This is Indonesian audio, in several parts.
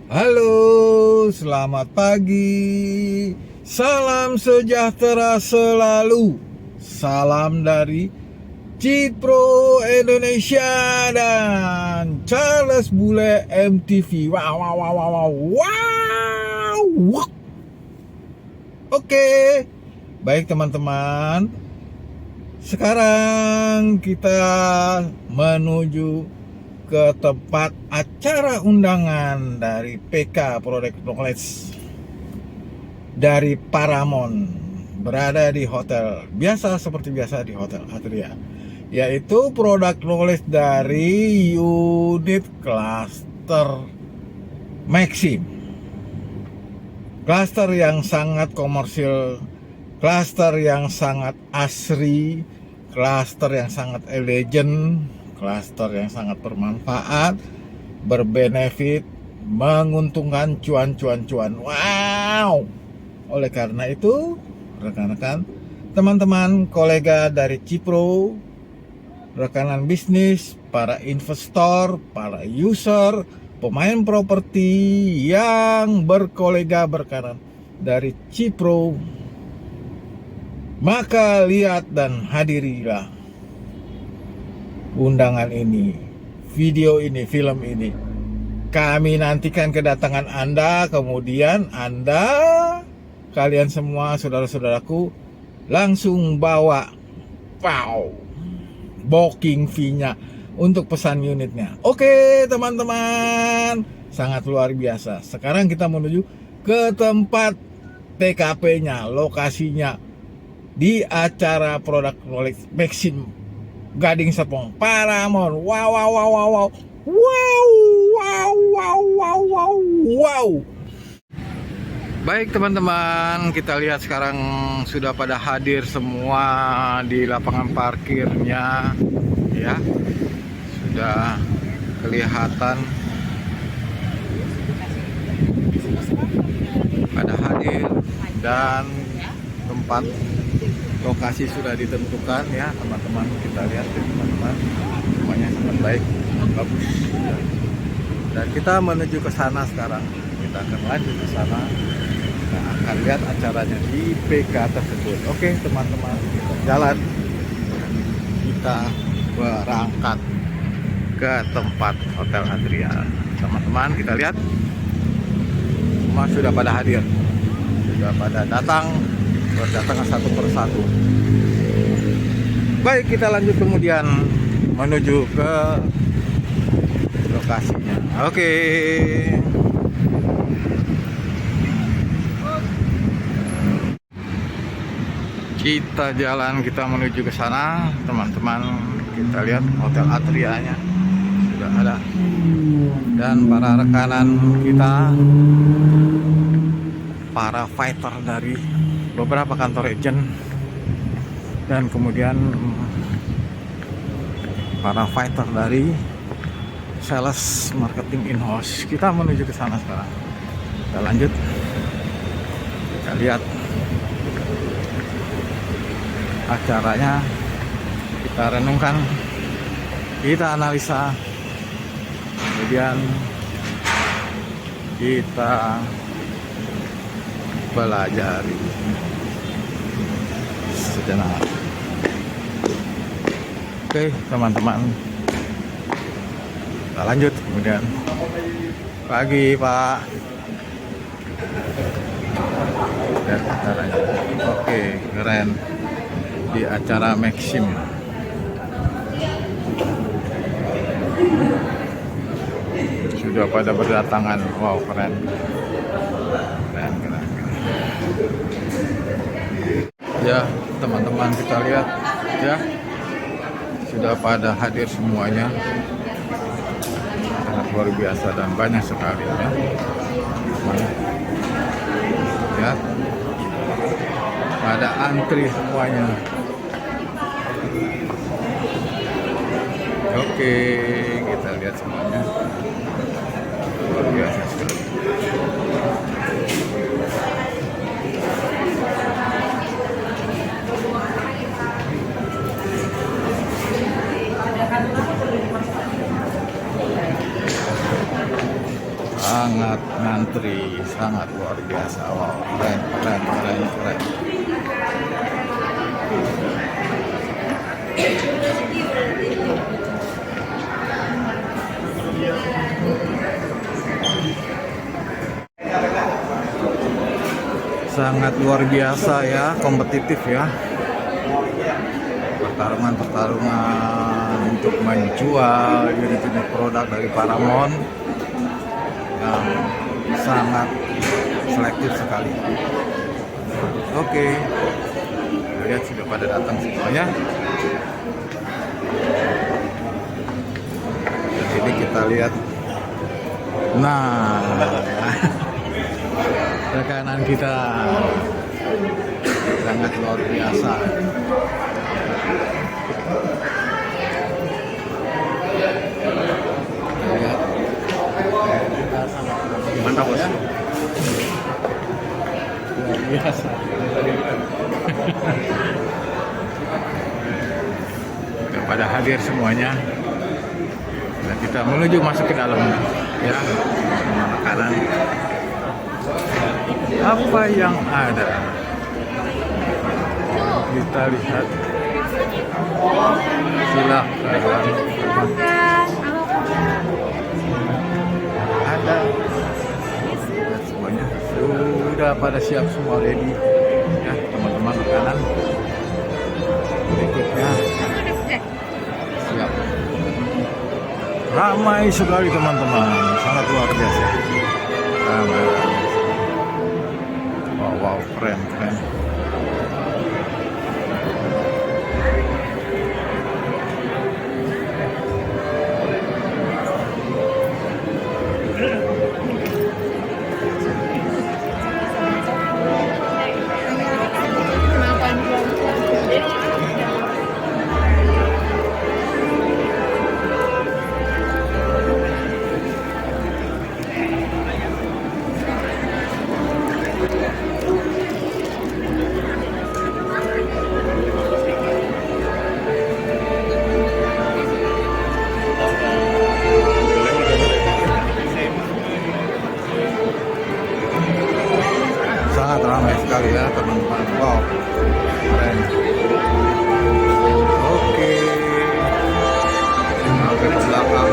Halo, selamat pagi. Salam sejahtera selalu. Salam dari Cipro Indonesia dan Charles Bule MTV. Wow, wow, wow, wow, wow, wow. Oke, baik teman-teman. Sekarang kita menuju ke tempat acara undangan dari PK Product Knowledge dari Paramount, berada di hotel biasa seperti biasa di Hotel Atria, yaitu Product Knowledge dari unit Cluster Maxim, cluster yang sangat komersil, cluster yang sangat asri, cluster yang sangat elegan, cluster yang sangat bermanfaat, berbenefit, menguntungkan, cuan. Wow. Oleh karena itu, rekan-rekan, teman-teman, kolega dari Cipro, rekanan bisnis, para investor, para user, pemain properti yang berkolega berkanan dari Cipro, maka lihat dan hadirilah undangan ini, video ini, film ini. Kami nantikan kedatangan Anda, kemudian kalian semua, saudara-saudaraku, langsung bawa booking fee-nya untuk pesan unitnya. Oke, teman-teman, sangat luar biasa. Sekarang kita menuju ke tempat TKP-nya, lokasinya di acara Product Knowledge Maxim Gading Serpong Paramount. Wow. Baik teman-teman, kita lihat sekarang sudah pada hadir semua di lapangan parkirnya, ya. Sudah kelihatan pada hadir dan tempat lokasi sudah ditentukan, ya teman-teman. Kita lihat ya teman-teman, semuanya sangat baik, bagus, dan kita menuju ke sana sekarang. Kita akan lanjut ke sana, kita akan lihat acaranya di PK tersebut. Oke teman-teman, kita jalan, kita berangkat ke tempat Hotel Adria. Teman-teman, kita lihat semua sudah pada hadir, sudah pada datang, berdatangan satu persatu. Baik, kita lanjut kemudian menuju ke lokasinya. Oke. Kita jalan, kita menuju ke sana, teman-teman. Kita lihat Hotel Atrianya sudah ada, dan para rekanan kita, para fighter dari beberapa kantor agent, dan kemudian para fighter dari sales marketing in-house. Kita menuju ke sana sekarang. Kita lanjut, kita lihat acaranya, kita renungkan, kita analisa, kemudian kita pelajari sejenak. Oke teman-teman, kita lanjut kemudian. Pagi Pak, lihat acaranya. Oke, keren, di acara Maxim. Sudah pada berdatangan. Wow, keren. Ya teman-teman, kita lihat ya, sudah pada hadir semuanya, sangat luar biasa dan banyak sekali ya. Ya, pada antri semuanya. Oke, kita lihat semuanya, luar biasa sekali. sangat ngantri, sangat luar biasa. Wow, keren, keren, keren, keren. Sangat luar biasa ya, kompetitif ya. Pertarungan untuk menjual unit-unit produk dari Paramount yang sangat selektif sekali. Oke, lihat sudah pada datang semuanya. Dan ini kita lihat, nah, rekanan kita sangat luar biasa. Gimana bos? Ya? Luar biasa. Sudah pada hadir semuanya. Dan kita menuju masuk ke dalam ya, makanan. Apa yang ada? Kita lihat. Silakan. Ada. Semuanya sudah pada siap semua, ready ya teman-teman. Makanan berikutnya siap. Ramai sekali teman-teman, sangat luar biasa. Ramai. Wow, keren, keren. Sangat ramai sekali ya teman-teman. Wow, keren. Oke, sampai ke belakang.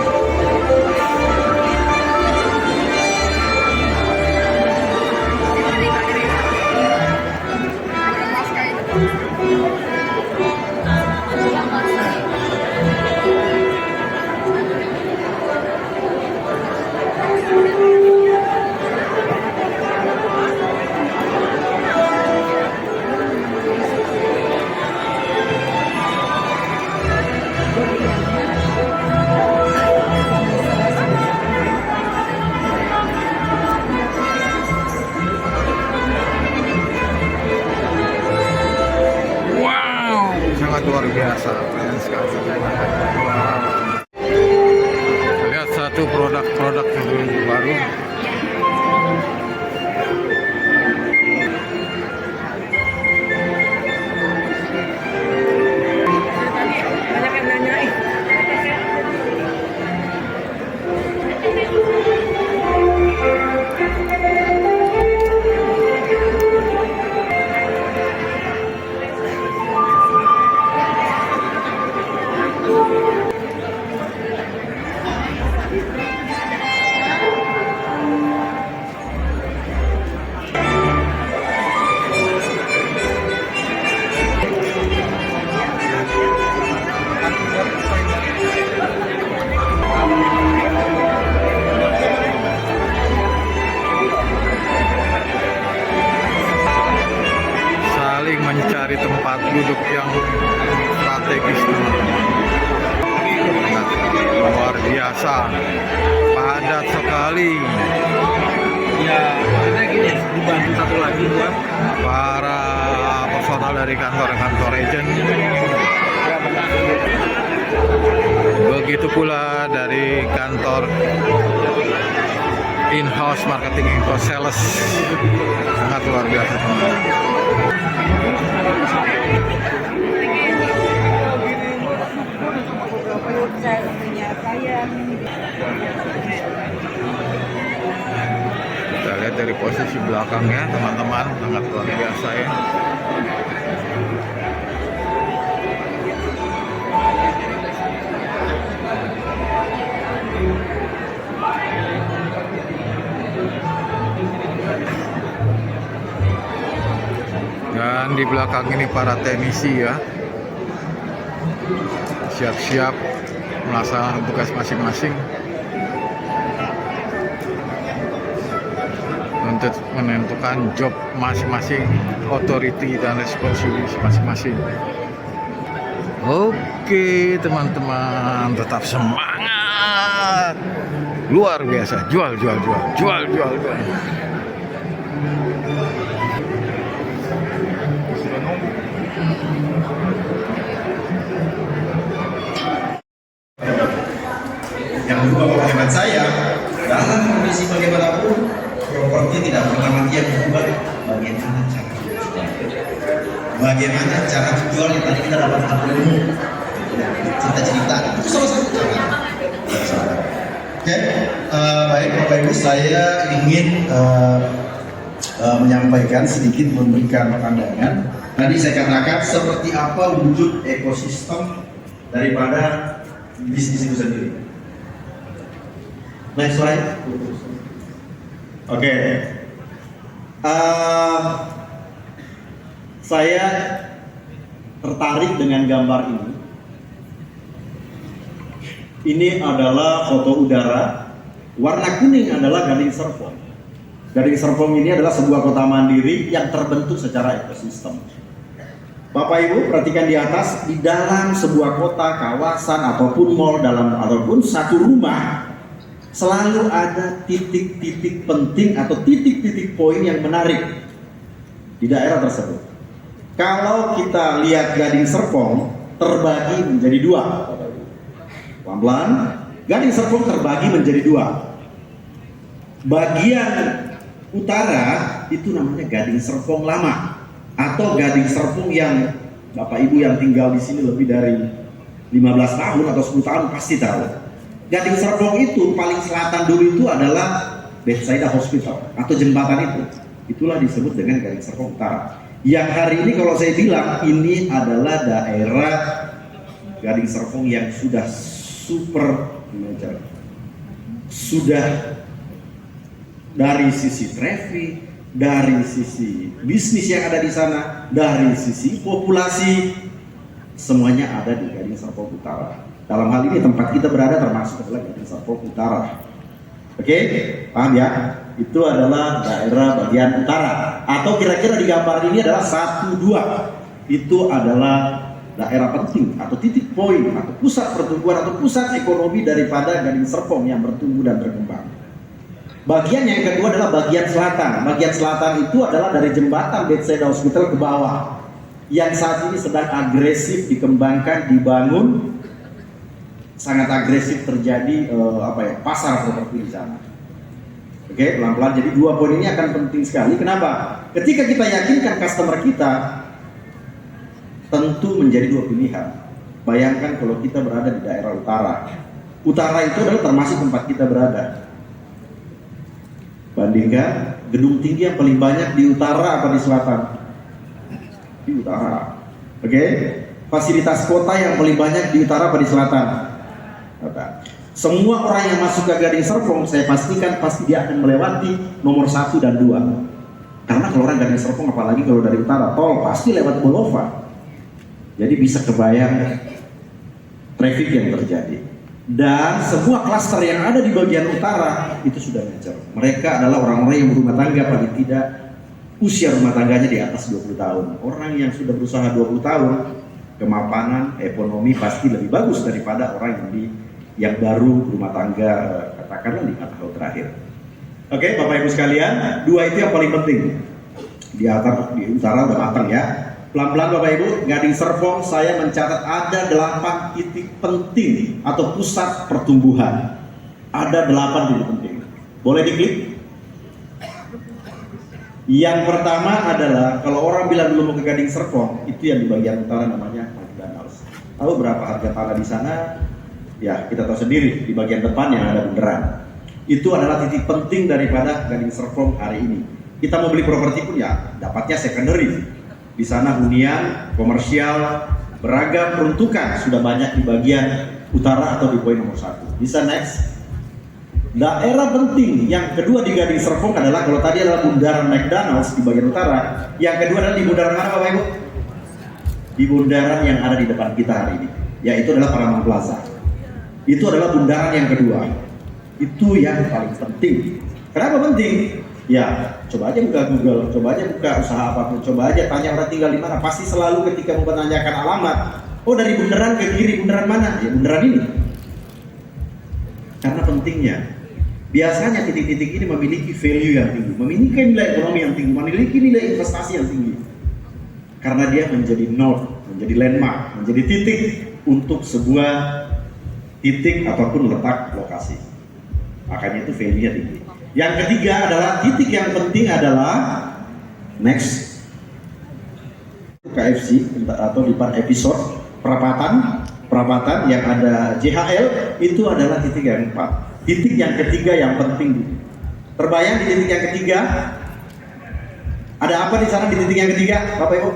Sangat luar biasa, keren sekali. Lihat satu produk-produk yang baru. Mencari tempat duduk yang strategis, luar biasa, padat sekali. Ya, karena gini, dibantu satu lagi ya. Para personal dari kantor-kantor agent. Begitu pula dari kantor in-house marketing, in-house sales. Sangat luar biasa teman-teman. dari posisi belakang ya teman-teman, sangat luar biasa ya. Dan di belakang ini para teknisi ya, siap-siap melaksanakan tugas masing-masing untuk menentukan job masing-masing, authority dan responsibility masing-masing. Oke teman-teman, tetap semangat, luar biasa, jual. Yang kedua, kalau hemat saya, dalam kondisi bagaimanapun, properti tidak pernah mati yang kedua, bagaimana cara dijual yang tadi kita dapat ilmu, cerita itu salah satu cara. Oke, baik Bapak Ibu, saya ingin menyampaikan sedikit, memberikan pandangan. Tadi saya katakan seperti apa wujud ekosistem daripada bisnis itu sendiri. Next slide. Oke. Saya tertarik dengan gambar ini. Ini adalah foto udara. Warna kuning adalah Gading Serpong. Gading Serpong ini adalah sebuah kota mandiri yang terbentuk secara ekosistem. Bapak Ibu perhatikan di atas, di dalam sebuah kota, kawasan ataupun mall ataupun satu rumah, selalu ada titik-titik penting atau titik-titik poin yang menarik di daerah tersebut. Kalau kita lihat Gading Serpong terbagi menjadi dua. Pelan-pelan, Gading Serpong terbagi menjadi dua. Bagian utara itu namanya Gading Serpong Lama atau Gading Serpong yang Bapak Ibu yang tinggal di sini lebih dari 15 tahun atau 10 tahun pasti tahu. Gading Serpong itu paling selatan dulu itu adalah Bethsaida Hospital atau jembatan itu. Itulah disebut dengan Gading Serpong Utara. Yang hari ini kalau saya bilang ini adalah daerah Gading Serpong yang sudah super major. Sudah dari sisi traffic, dari sisi bisnis yang ada di sana, dari sisi populasi, semuanya ada di Gading Serpong Utara. Dalam hal ini tempat kita berada termasuk adalah Gading Serpong Utara. Oke, paham ya? Itu adalah daerah bagian utara. Atau kira-kira di gambar ini adalah 1-2. Itu adalah daerah penting atau titik poin atau pusat pertumbuhan atau pusat ekonomi daripada Gading Serpong yang bertumbuh dan berkembang. Bagian yang kedua adalah bagian selatan. Bagian selatan itu adalah dari jembatan Bethsaida Hospital ke bawah, yang saat ini sedang agresif dikembangkan, dibangun, sangat agresif terjadi pasar properti di sana. Oke, pelan-pelan. Jadi dua poin ini akan penting sekali. Kenapa? Ketika kita yakinkan customer kita, tentu menjadi dua pilihan. Bayangkan kalau kita berada di daerah utara. Utara itu adalah termasuk tempat kita berada. Bandingkan gedung tinggi yang paling banyak di utara apa di selatan? Di utara. Oke. Fasilitas kota yang paling banyak di utara apa di selatan? Semua orang yang masuk ke Gading Serpong, saya pastikan pasti dia akan melewati nomor 1 dan 2. Karena kalau orang Gading Serpong, apalagi kalau dari utara, tol pasti lewat Bolova. Jadi bisa kebayang traffic yang terjadi. Dan semua klaster yang ada di bagian utara itu sudah major. Mereka adalah orang-orang yang berumah tangga, paling tidak usia rumah tangganya di atas 20 tahun. Orang yang sudah berusaha 20 tahun, kemapanan ekonomi pasti lebih bagus daripada orang yang baru rumah tangga katakanlah 5 tahun terakhir. Oke, Bapak Ibu sekalian, dua itu yang paling penting. Di utara udah matang ya. Pelan-pelan Bapak Ibu, Gading Serpong saya mencatat ada 8 titik penting atau pusat pertumbuhan. Ada 8 titik penting. Boleh diklik? Yang pertama adalah kalau orang bilang dulu mau ke Gading Serpong, itu yang di bagian utara namanya McDonald's. Tahu berapa harga tanah di sana? Ya, kita tahu sendiri, di bagian depan yang ada bundaran. Itu adalah titik penting daripada Gading Serpong hari ini. Kita mau beli properti pun ya dapatnya secondary. Di sana hunian, komersial, beragam peruntukan sudah banyak di bagian utara atau di poin nomor 1. Bisa next. Daerah penting yang kedua di Gading Serpong adalah, kalau tadi adalah bundaran McDonald's di bagian utara, yang kedua adalah di bundaran mana Bapak Ibu? Di bundaran yang ada di depan kita hari ini, yaitu adalah Paramount Plaza. Itu adalah bundaran yang kedua. Itu yang paling penting. Kenapa penting? Ya, coba aja buka Google, coba aja buka usaha apapun, coba aja tanya orang tinggal di mana. Pasti selalu ketika menanyakan alamat, oh dari bundaran ke kiri, bundaran mana? Ya bundaran ini. Karena pentingnya. Biasanya titik-titik ini memiliki value yang tinggi, memiliki nilai ekonomi yang tinggi, memiliki nilai investasi yang tinggi. Karena dia menjadi node, menjadi landmark, menjadi titik untuk sebuah titik ataupun letak lokasi. Makanya itu value-nya tinggi. Yang ketiga adalah titik yang penting adalah next KFC atau di part episode perapatan yang ada JHL, itu adalah titik yang keempat. Titik yang ketiga yang penting. Terbayang di titik yang ketiga ada apa di sana? Di titik yang ketiga Bapak Ibu?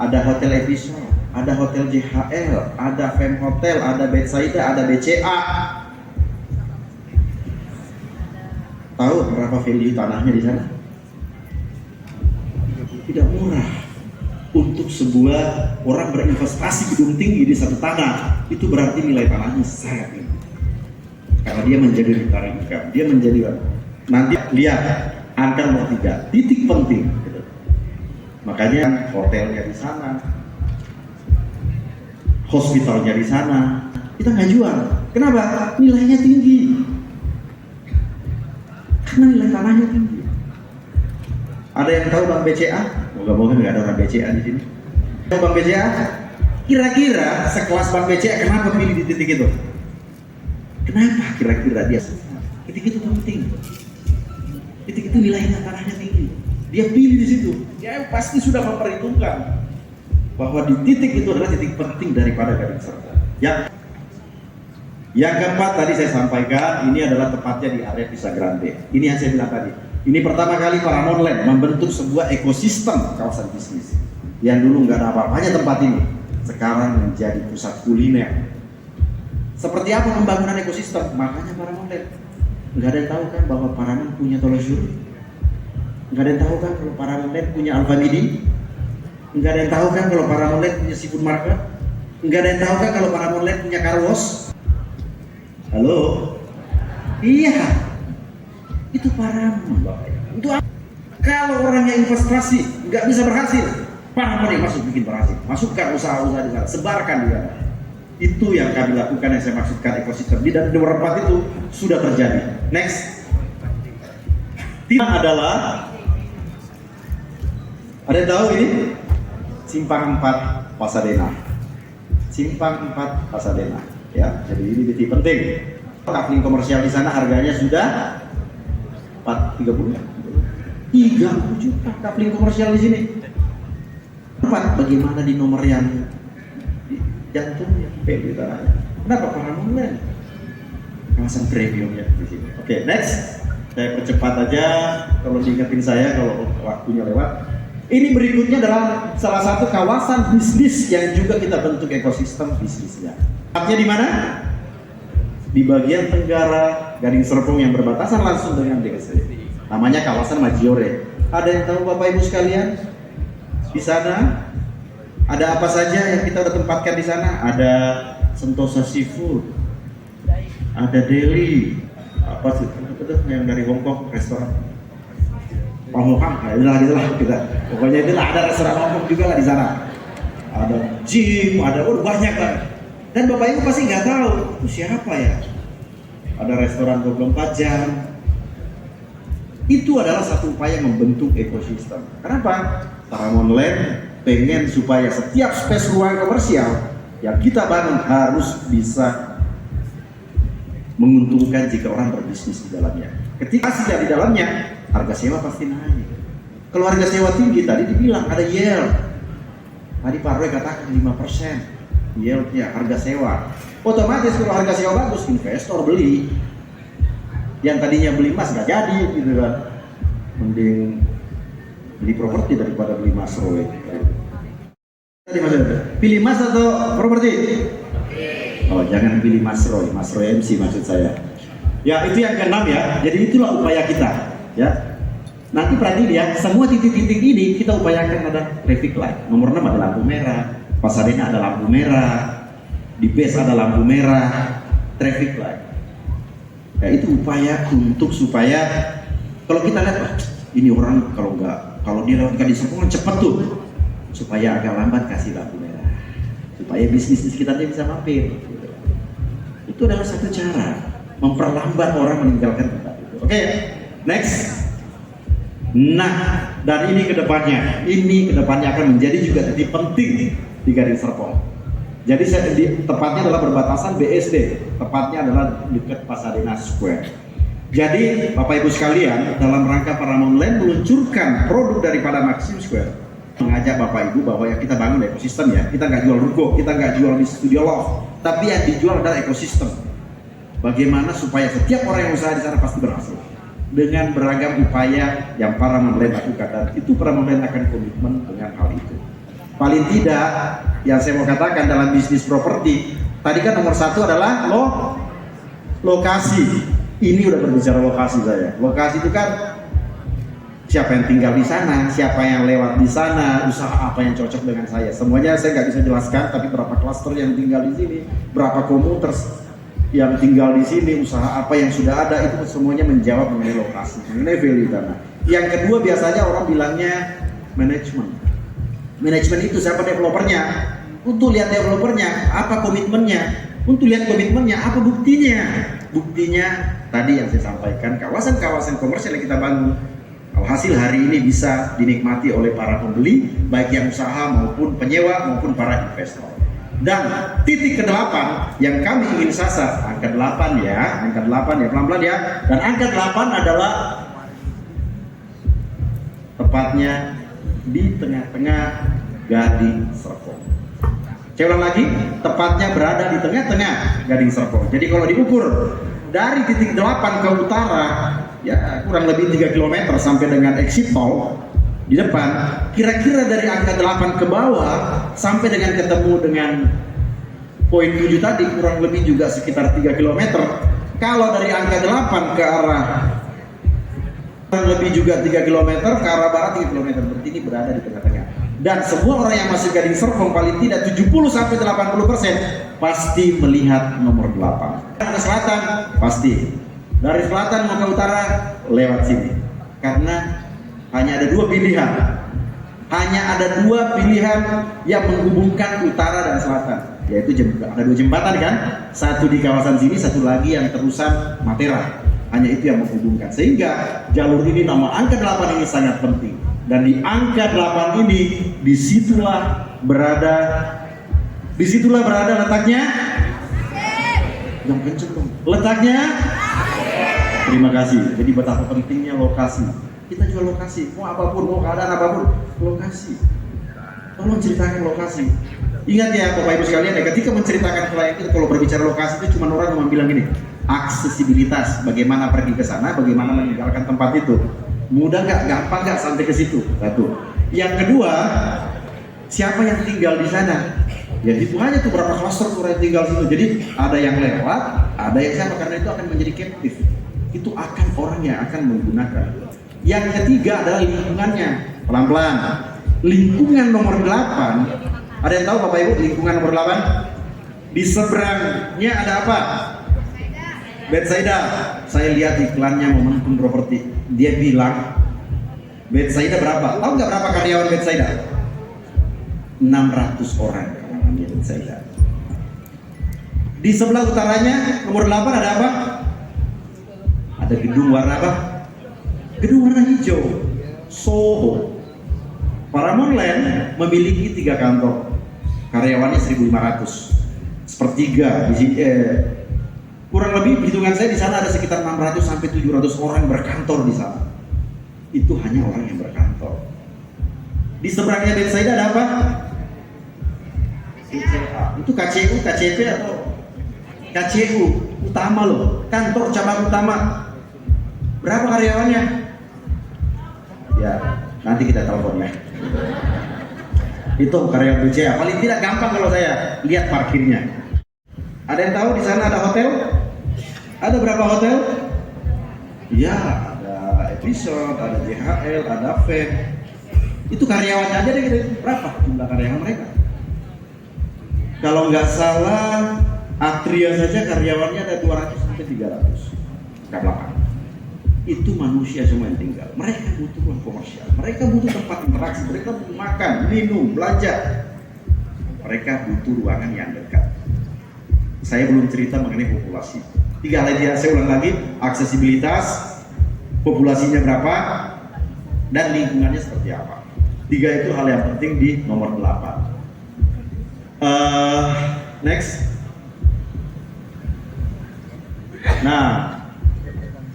Ada hotel episode, ada hotel JHL, ada Fem Hotel, ada Betsaida, ada BCA. Tahu berapa value tanahnya di sana? Tidak murah. Untuk sebuah orang berinvestasi gedung tinggi di satu tanah, itu berarti nilai tanahnya sangat tinggi. Karena dia menjadi recurring income, dia menjadi, nanti lihat angka nomor 3, titik penting. Gitu. Makanya hotelnya di sana, hospitalnya di sana, kita nggak jual. Kenapa? Nilainya tinggi. Karena nilai tanahnya tinggi. Ada yang tahu Bank BCA? Moga-moga nggak ada orang BCA di sini. Tahu Bank BCA? Kira-kira sekelas Bank BCA kenapa pilih di titik itu? Kenapa kira-kira dia? Titik itu penting. Titik itu nilainya tanahnya tinggi. Dia pilih di situ. Dia pasti sudah memperhitungkan bahwa di titik itu adalah titik penting daripada Gading Serpong. Yang keempat tadi saya sampaikan, ini adalah tepatnya di area Pisa Grande. Ini yang saya bilang tadi. Ini pertama kali Paramount Land membentuk sebuah ekosistem kawasan bisnis. Yang dulu nggak ada apa-apanya tempat ini, sekarang menjadi pusat kuliner. Seperti apa pembangunan ekosistem? Makanya Paramount Land. Nggak ada yang tahu kan bahwa Paramount punya Tolosur? Nggak ada yang tahu kan kalau Paramount Land punya Alfa Midi? Nggak ada yang tahu kan kalau Paramount Land punya Seafood Market? Nggak ada yang tahu kan kalau Paramount Land punya Car Wash? Halo? Iya. Itu Paramount, Bapak. Itu apa? Kalau orangnya investasi nggak bisa berhasil, Paramount yang masuk bikin berhasil. Masukkan usaha-usaha di sana, sebarkan di sana. Itu yang kami lakukan, yang saya maksudkan ekosistem. Di dan nomor 4 itu sudah terjadi. Next. Tidak adalah, ada yang tahu ini? Simpang 4 Pasadena. Simpang 4 Pasadena. Ya, jadi ini titik penting. Kafling komersial di sana harganya sudah 30 juta kafling komersial di sini. Bagaimana di nomor yang jantungnya? Kenapa Paramount Land? Kawasan premiumnya di sini. Oke, next. Saya percepat aja kalau diingetin saya kalau waktunya lewat. Ini berikutnya adalah salah satu kawasan bisnis yang juga kita bentuk ekosistem bisnisnya. Tempatnya di mana? Di bagian tenggara Gading Serpong yang berbatasan langsung dengan DKC. Namanya kawasan Maggiore. Ada yang tahu Bapak Ibu sekalian? Di sana ada apa saja yang kita udah tempatkan di sana? Ada Sentosa Seafood, ada Deli, apa sih? Itu yang dari Hongkong restoran. Pamuhang, ya itulah kita. Pokoknya itulah ada restoran Hongkong juga lah di sana. Ada gym, ada banyak kan. Dan Bapak Ibu pasti nggak tahu itu siapa ya. Ada restoran 24 jam. Itu adalah satu upaya membentuk ekosistem. Kenapa? Paramount Land pengen supaya setiap space ruang komersial yang kita bangun harus bisa menguntungkan jika orang berbisnis di dalamnya. Ketika tidak di dalamnya, harga sewa pasti naik. Kalau harga sewa tinggi, tadi dibilang ada yield. Tadi Pak Roy katakan 5% yieldnya harga sewa. Otomatis kalau harga sewa bagus, investor beli. Yang tadinya beli emas nggak jadi gitu kan. Mending beli properti daripada beli Mas Roy. Tadi Mas, pilih emas atau properti? Oh, jangan pilih Mas Roy MC maksud saya. Ya, itu yang keenam ya. Jadi itulah upaya kita, ya. Nanti perhatiin ya, semua titik-titik ini kita upayakan ada traffic light. Nomor 6 ada lampu merah, Pasadena ada lampu merah, di base ada lampu merah, traffic light. Ya, itu upaya untuk supaya kalau kita lihat, ini orang kalau dia lewat Gading Serpong cepat tuh, supaya agak lambat kasih lampu merah, supaya bisnis di sekitarnya bisa mampir. Itu adalah satu cara memperlambat orang meninggalkan tempat itu. Oke, next. Nah, dan ini kedepannya akan menjadi juga titik penting di Gading Serpong. Jadi tepatnya adalah berbatasan BSD, tepatnya adalah dekat Pasadena Square. Jadi Bapak Ibu sekalian, dalam rangka Paramount Land meluncurkan produk daripada Maxim Square, mengajak Bapak Ibu bahwa yang kita bangun ekosistem ya. Kita nggak jual ruko, kita nggak jual di studio loft, tapi yang dijual adalah ekosistem. Bagaimana supaya setiap orang yang usaha di sana pasti berhasil dengan beragam upaya yang Paramount Land lakukan, dan itu Paramount Land akan komitmen dengan hal itu. Paling tidak yang saya mau katakan dalam bisnis properti tadi kan nomor satu adalah lokasi. Ini udah berbicara lokasi saya. Lokasi itu kan siapa yang tinggal di sana, siapa yang lewat di sana, usaha apa yang cocok dengan saya. Semuanya saya nggak bisa jelaskan, tapi berapa klaster yang tinggal di sini, berapa komuters yang tinggal di sini, usaha apa yang sudah ada, itu semuanya menjawab mengenai lokasi, mengenai value tanah. Yang kedua biasanya orang bilangnya manajemen. Manajemen itu siapa developernya? Untuk lihat developernya, apa komitmennya? Untuk lihat komitmennya, apa buktinya? Buktinya tadi yang saya sampaikan, kawasan-kawasan komersial yang kita bangun, hasil hari ini bisa dinikmati oleh para pembeli, baik yang usaha maupun penyewa maupun para investor. Dan titik ke-8 yang kami ingin sasar, angka 8 ya, pelan-pelan ya. Dan angka 8 adalah tepatnya di tengah-tengah Gading Serpong. Saya ulang lagi, tepatnya berada di tengah-tengah Gading Serpong. Jadi kalau diukur dari titik 8 ke utara, ya kurang lebih 3 km sampai dengan exit tol di depan, kira-kira dari angka 8 ke bawah sampai dengan ketemu dengan poin 7 tadi kurang lebih juga sekitar 3 km. Kalau dari angka 8 ke arah kurang lebih juga 3 km, ke arah barat 3 km, berarti ini berada di tengah-tengah. Dan semua orang yang masuk Gading Serpong paling tidak 70-80% pasti melihat nomor 8. Ke selatan pasti, dari selatan mau ke utara lewat sini. Karena hanya ada dua pilihan yang menghubungkan utara dan selatan, yaitu ada 2 jembatan kan, satu di kawasan sini, satu lagi yang terusan Matera. Hanya itu yang menghubungkan, sehingga jalur ini nama angka 8 ini sangat penting. Dan di angka 8 ini disitulah berada letaknya. Yang kenceng dong. Letaknya. Terima kasih. Jadi betapa pentingnya lokasi. Kita jual lokasi, mau apapun, mau keadaan apapun, lokasi. Tolong ceritakan lokasi. Ingat ya Bapak Ibu sekalian, ketika menceritakan klien itu, kalau berbicara lokasi itu cuma orang cuma bilang gini, aksesibilitas, bagaimana pergi ke sana, bagaimana meninggalkan tempat itu. Mudah nggak, gampang nggak sampai ke situ. Satu. Yang kedua, siapa yang tinggal di sana? Ya itu hanya tuh berapa cluster orang yang tinggal di situ. Jadi ada yang lewat, ada yang siapa, karena itu akan menjadi captive. Itu akan orang yang akan menggunakan. Yang ketiga adalah lingkungannya. Pelan-pelan. Lingkungan nomor 8. Ada yang tahu Bapak Ibu lingkungan nomor 8? Di seberangnya ada apa? Bethsaida. Saya lihat iklannya Momentum Properti. Dia bilang Bethsaida berapa? Tahu nggak berapa karyawan Bethsaida? 600 orang karyawannya Bethsaida. Di sebelah utaranya nomor 8 ada apa? Ada gedung warna apa? Gedung warna hijau. Soho. Paramount Land memiliki 3 kantor. Karyawannya 1.500. Sepertiga di sini. Kurang lebih hitungan saya di sana ada sekitar 600 sampai 700 orang berkantor di sana. Itu hanya orang yang berkantor. Di seberangnya Bethsaida ada apa? CCA. Itu KCU, KCP atau KCU utama loh, kantor cabang utama. Berapa karyawannya? Ya, nanti kita telepon ya. Itu karyawan BCA. Paling tidak gampang kalau saya lihat parkirnya. Ada yang tahu di sana ada hotel? Ada berapa hotel? Ya, ada Episode, ada JHL, ada Fed. Itu karyawannya aja deh, gitu. Berapa jumlah karyawan mereka? Kalau nggak salah, Atria saja karyawannya ada 200 sampai 300. Ke belakang. Itu manusia semua yang tinggal. Mereka butuh ruang komersial, mereka butuh tempat interaksi, mereka butuh makan, minum, belanja. Mereka butuh ruangan yang dekat. Saya belum cerita mengenai populasi. 3 hal lagi, saya ulang lagi, aksesibilitas, populasinya berapa, dan lingkungannya seperti apa. 3 itu hal yang penting di nomor 8. Next. Nah,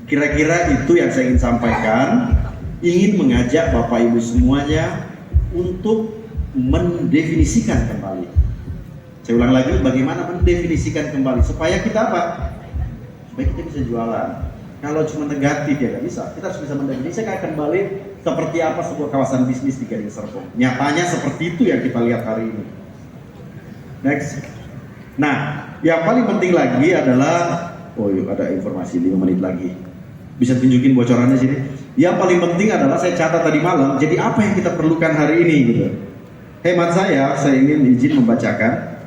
kira-kira itu yang saya ingin sampaikan. Ingin mengajak Bapak Ibu semuanya untuk mendefinisikan kembali. Saya ulang lagi, bagaimana mendefinisikan kembali supaya kita apa? Supaya kita bisa jualan. Kalau cuma negatif ya nggak bisa. Kita harus bisa mendefinisikan kembali seperti apa sebuah kawasan bisnis di Gading Serpong. Nyatanya seperti itu yang kita lihat hari ini. Next. Nah, yang paling penting lagi adalah, oh iya, ada informasi 5 menit lagi. Bisa tunjukin bocorannya sini. Yang paling penting adalah saya catat tadi malam. Jadi apa yang kita perlukan hari ini gitu. Hemat saya ingin izin membacakan.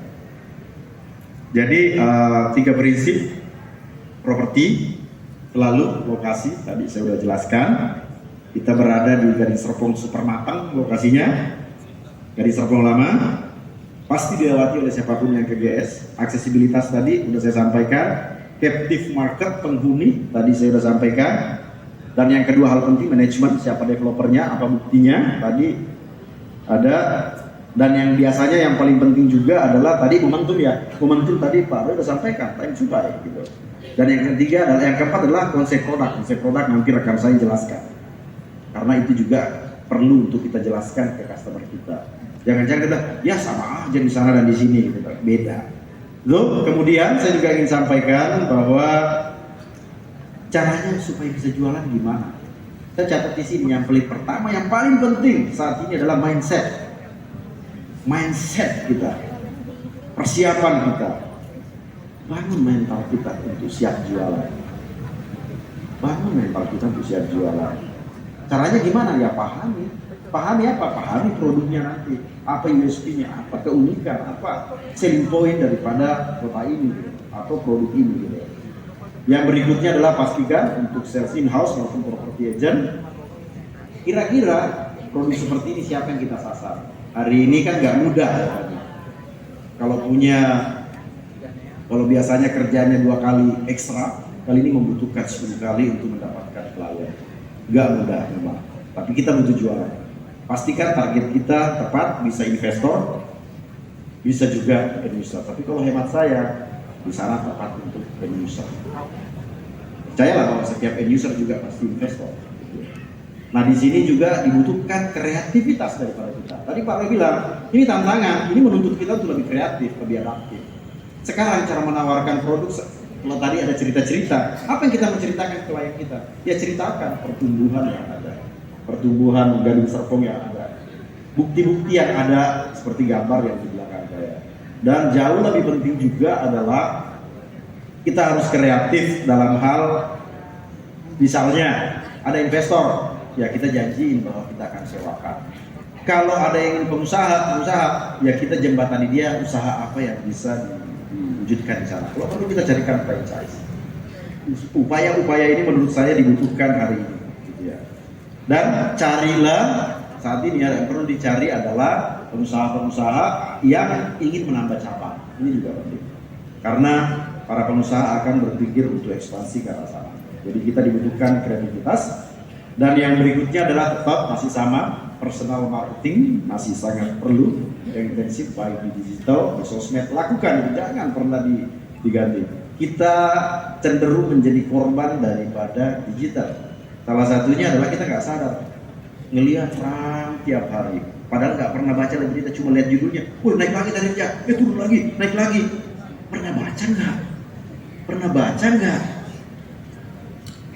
Jadi 3 prinsip properti, selalu lokasi. Tadi saya sudah jelaskan. Kita berada di Gading Serpong super matang lokasinya. Gading Serpong lama. Pasti dilewati oleh siapapun yang ke GS. Aksesibilitas tadi sudah saya sampaikan. Captive market, penghuni tadi saya sudah sampaikan. Dan yang kedua hal penting, manajemen, siapa developernya, apa buktinya tadi ada. Dan yang biasanya yang paling penting juga adalah tadi momentum ya. Momentum tadi Pak Roy sudah sampaikan, time supply gitu. Dan yang ketiga adalah, yang keempat adalah konsep produk. Konsep produk nanti rekan saya jelaskan. Karena itu juga perlu untuk kita jelaskan ke customer kita. Jangan-jangan kita, ya sama aja di sana dan di sini gitu, beda. Loh, kemudian saya juga ingin sampaikan bahwa caranya supaya bisa jualan gimana. Saya catat di sini yang pelit pertama yang paling penting saat ini adalah mindset. Mindset kita, persiapan kita, bangun mental kita untuk siap jualan. Bangun mental kita untuk siap jualan. Caranya gimana? Ya pahami. Pahami apa? Pahami produknya nanti. Apa USP-nya? Apa keunikan? Apa selling point daripada kota ini atau produk ini? Gitu. Yang berikutnya adalah pastikan untuk sales in-house maupun property agent. Kira-kira produk seperti ini siapa yang kita sasar? Hari ini kan nggak mudah. Kalau biasanya kerjanya 2 kali ekstra, kali ini membutuhkan 10 kali untuk mendapatkan klien. Nggak mudah memang. Tapi kita butuh jualan. Pastikan target kita tepat, bisa investor, bisa juga end user. Tapi kalau hemat saya, di sana tepat untuk end user. Percayalah bahwa setiap end user juga pasti investor. Nah di sini juga dibutuhkan kreativitas daripada kita. Tadi Pak Roy bilang, ini tantangan, ini menuntut kita untuk lebih kreatif, lebih adaptif. Sekarang cara menawarkan produk, kalau tadi ada cerita-cerita, apa yang kita menceritakan ke klien kita? Ya ceritakan pertumbuhan yang ada. Pertumbuhan Gading Serpong yang ada, bukti-bukti yang ada seperti gambar yang di belakang saya. Dan jauh lebih penting juga adalah kita harus kreatif dalam hal, misalnya ada investor, ya kita janjiin bahwa kita akan sewakan. Kalau ada yang pengusaha, ya kita jembatani dia usaha apa yang bisa diwujudkan di sana. Kalau perlu kita carikan franchise. Upaya-upaya ini menurut saya dibutuhkan hari ini. Dan carilah, saat ini yang perlu dicari adalah pengusaha-pengusaha yang ingin menambah cabang. Ini juga penting. Karena para pengusaha akan berpikir untuk ekspansi ke arah sana. Jadi kita dibutuhkan kreativitas. Dan yang berikutnya adalah tetap masih sama, personal marketing masih sangat perlu, yang intensif baik di digital, di sosmed, lakukan, jangan pernah diganti. Kita cenderung menjadi korban daripada digital. Salah satunya adalah kita nggak sadar ngelihat perang tiap hari. Padahal nggak pernah baca lagi, kita cuma lihat judulnya. Naik lagi tarifnya, turun lagi, naik lagi. Pernah baca nggak?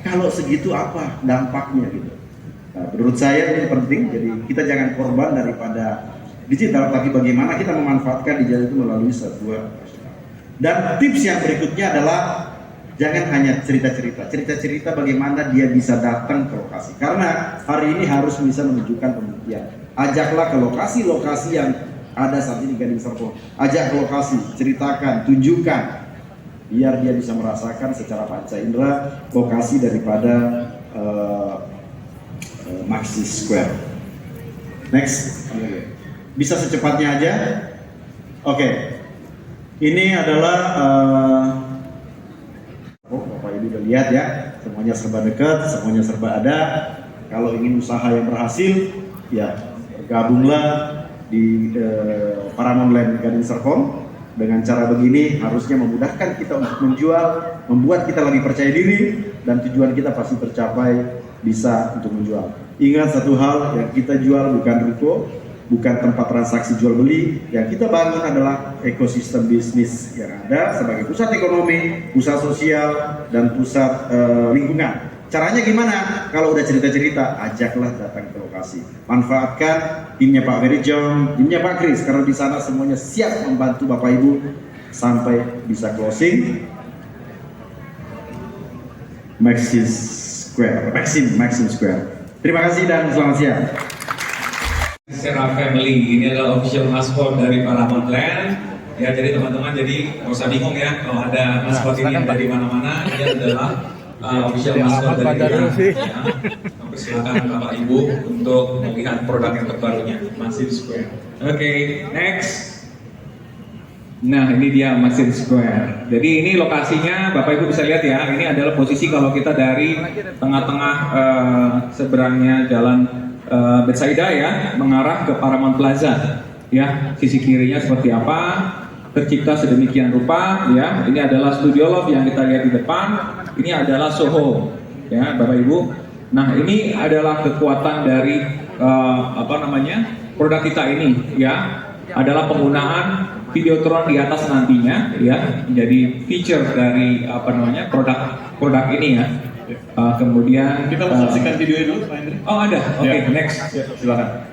Kalau segitu apa dampaknya gitu? Nah, menurut saya ini penting, jadi kita jangan korban daripada digital, tapi bagaimana kita memanfaatkan digital itu melalui sebuah. Dan tips yang berikutnya adalah jangan hanya cerita-cerita bagaimana dia bisa datang ke lokasi. Karena hari ini harus bisa menunjukkan pembuktian. Ajaklah ke lokasi-lokasi yang ada saat ini Gading Serpong. Ajak ke lokasi, ceritakan, tunjukkan, biar dia bisa merasakan secara panca indera lokasi daripada Maxis Square. Next, bisa secepatnya aja. Oke, ini adalah Bapak Ibu udah lihat ya, semuanya serba dekat, semuanya serba ada. Kalau ingin usaha yang berhasil, ya gabunglah di Paramount Land Gading Serpong. Dengan cara begini harusnya memudahkan kita untuk menjual, membuat kita lebih percaya diri, dan tujuan kita pasti tercapai, bisa untuk menjual. Ingat satu hal, yang kita jual bukan ruko, bukan tempat transaksi jual beli. Yang kita bangun adalah ekosistem bisnis yang ada sebagai pusat ekonomi, pusat sosial, dan pusat lingkungan. Caranya gimana? Kalau udah cerita-cerita, ajaklah datang ke lokasi. Manfaatkan timnya Pak Ferry John, timnya Pak Kris, karena di sana semuanya siap membantu Bapak Ibu sampai bisa closing. Maxim Square. Terima kasih dan selamat siang. Secara family, ini adalah official mascot dari Paramount Land. Ya, jadi teman-teman, jadi nggak usah bingung ya kalau ada mascot ini dari mana-mana. Ini adalah official mascot dari kita. Ya. Silakan Bapak Ibu untuk melihat produk yang terbarunya, Maxim Square. Oke, next. Nah, ini dia Maxim Square. Jadi ini lokasinya, Bapak Ibu bisa lihat ya. Ini adalah posisi kalau kita dari tengah-tengah seberangnya jalan Betsaida ya, mengarah ke Paramount Plaza. Ya, sisi kirinya seperti apa? Tercipta sedemikian rupa. Ya, ini adalah Studio Love yang kita lihat di depan. Ini adalah Soho. Ya, Bapak Ibu. Nah, ini adalah kekuatan dari produk kita ini. Ya, adalah penggunaan Videotron di atas nantinya, ya, menjadi feature dari produk ini ya. Kemudian Kita mau saksikan videonya dulu, Pak Hendri. oh ada, oke, Ya. next, silakan.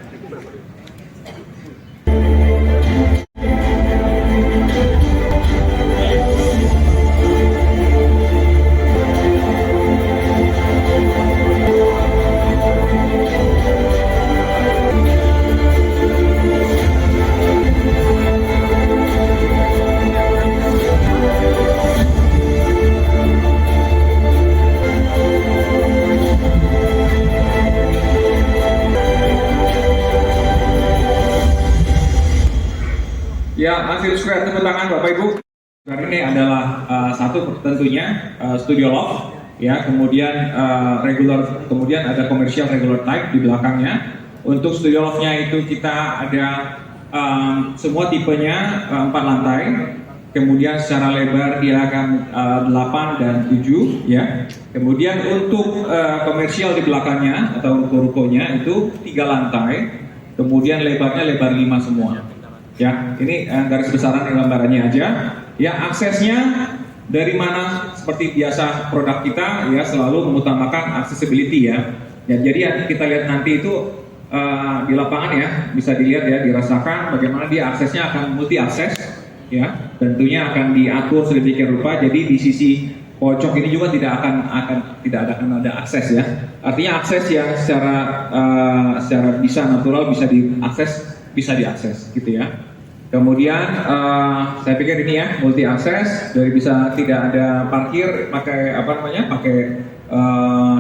Ya, Maxim Square, tepuk tangan Bapak Ibu. Karena ini adalah satu tentunya Studio Love, ya, kemudian regular, kemudian ada commercial regular type di belakangnya. Untuk Studio Love-nya itu kita ada semua tipenya 4 lantai. Kemudian secara lebar dia akan 8 dan 7, ya. Kemudian untuk komersial di belakangnya atau ruko-rukonya itu 3 lantai. Kemudian lebarnya lebar 5 semua. Ya, ini garis besaran gambarannya aja. Ya, aksesnya dari mana seperti biasa produk kita ya selalu mengutamakan accessibility ya. Ya, jadi yang kita lihat nanti itu di lapangan ya bisa dilihat ya, dirasakan bagaimana dia aksesnya akan multi akses ya. Tentunya akan diatur sedemikian rupa. Jadi di sisi pojok ini juga tidak akan ada akses ya. Artinya akses yang secara bisa natural bisa diakses gitu ya. Kemudian saya pikir ini ya multi akses, dari bisa tidak ada parkir pakai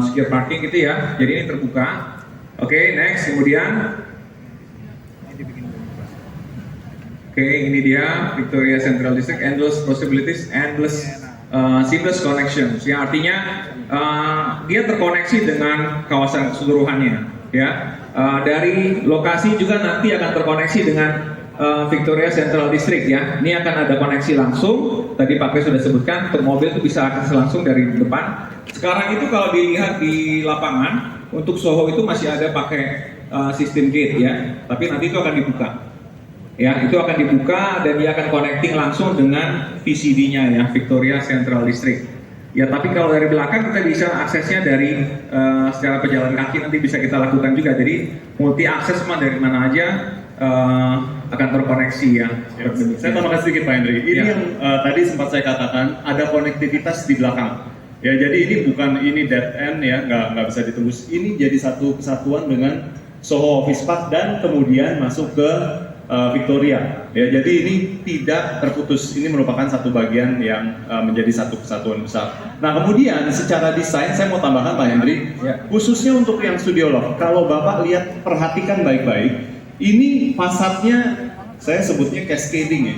secure parking gitu ya. Jadi ini terbuka. Oke, next. Kemudian ini dia Victoria Central District, endless possibilities, endless seamless connections. Ya, artinya dia terkoneksi dengan kawasan keseluruhannya ya. Dari lokasi juga nanti akan terkoneksi dengan Victoria Central District ya. Ini akan ada koneksi langsung. Tadi Pak Kris sudah sebutkan untuk mobil itu bisa akses langsung dari depan. Sekarang itu kalau dilihat di lapangan untuk Soho itu masih ada pakai sistem gate ya. Tapi nanti itu akan dibuka. Ya, itu akan dibuka dan dia akan connecting langsung dengan VCD-nya ya, Victoria Central District. Ya, tapi kalau dari belakang kita bisa aksesnya dari secara pejalan kaki nanti bisa kita lakukan juga. Jadi multi akses mah dari mana aja akan terkoneksi ya. Saya tambahkan sedikit Pak Hendri. Ini Ya. yang tadi sempat saya katakan ada konektivitas di belakang. Ya, jadi ini bukan dead end ya, nggak bisa ditembus. Ini jadi satu kesatuan dengan Soho Office Park dan kemudian masuk ke Victoria. Ya, jadi ini tidak terputus. Ini merupakan satu bagian yang menjadi satu kesatuan besar. Nah, kemudian secara desain saya mau tambahkan Pak Hendri, Ya. khususnya untuk yang Studio Loft. Kalau Bapak lihat perhatikan baik-baik, ini fasadnya saya sebutnya cascading ya.